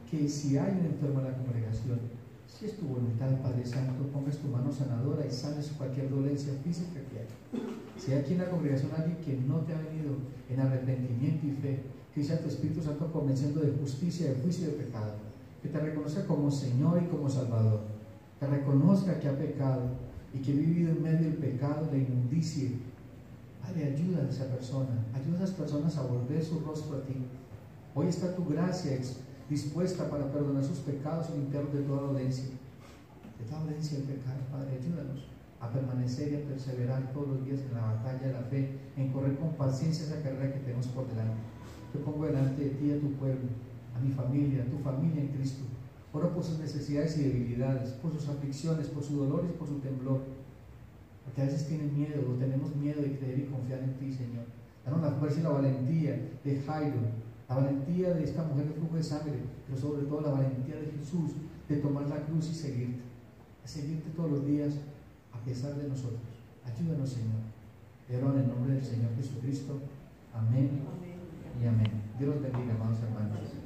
que si hay un enfermo en la congregación, si es tu voluntad, Padre Santo, pongas tu mano sanadora y sanes cualquier dolencia física que haya. Si hay aquí en la congregación alguien que no te ha venido en arrepentimiento y fe, que sea tu Espíritu Santo convenciendo de justicia, de juicio y de pecado, que te reconozca como Señor y como Salvador, que reconozca que ha pecado y que ha vivido en medio del pecado, de inmundicia. Padre, ayuda a esa persona, ayuda a esas personas a volver su rostro a ti. Hoy está tu gracia dispuesta para perdonar sus pecados y limpiarlos de toda dolencia del pecado. Padre, ayúdanos a permanecer y a perseverar todos los días en la batalla de la fe, en correr con paciencia esa carrera que tenemos por delante. Te pongo delante de ti, a tu pueblo, a mi familia, a tu familia en Cristo. Oro por sus necesidades y debilidades, por sus aflicciones, por sus dolores, por su temblor, porque a veces tienen miedo o tenemos miedo de creer y confiar en ti, Señor. Danos la fuerza y la valentía de Jairo, la valentía de esta mujer de flujo de sangre, pero sobre todo la valentía de Jesús de tomar la cruz y seguirte, a seguirte todos los días a pesar de nosotros. Ayúdanos, Señor. Te oro en el nombre del Señor Jesucristo. Amén y amén. Dios los bendiga, amados hermanos.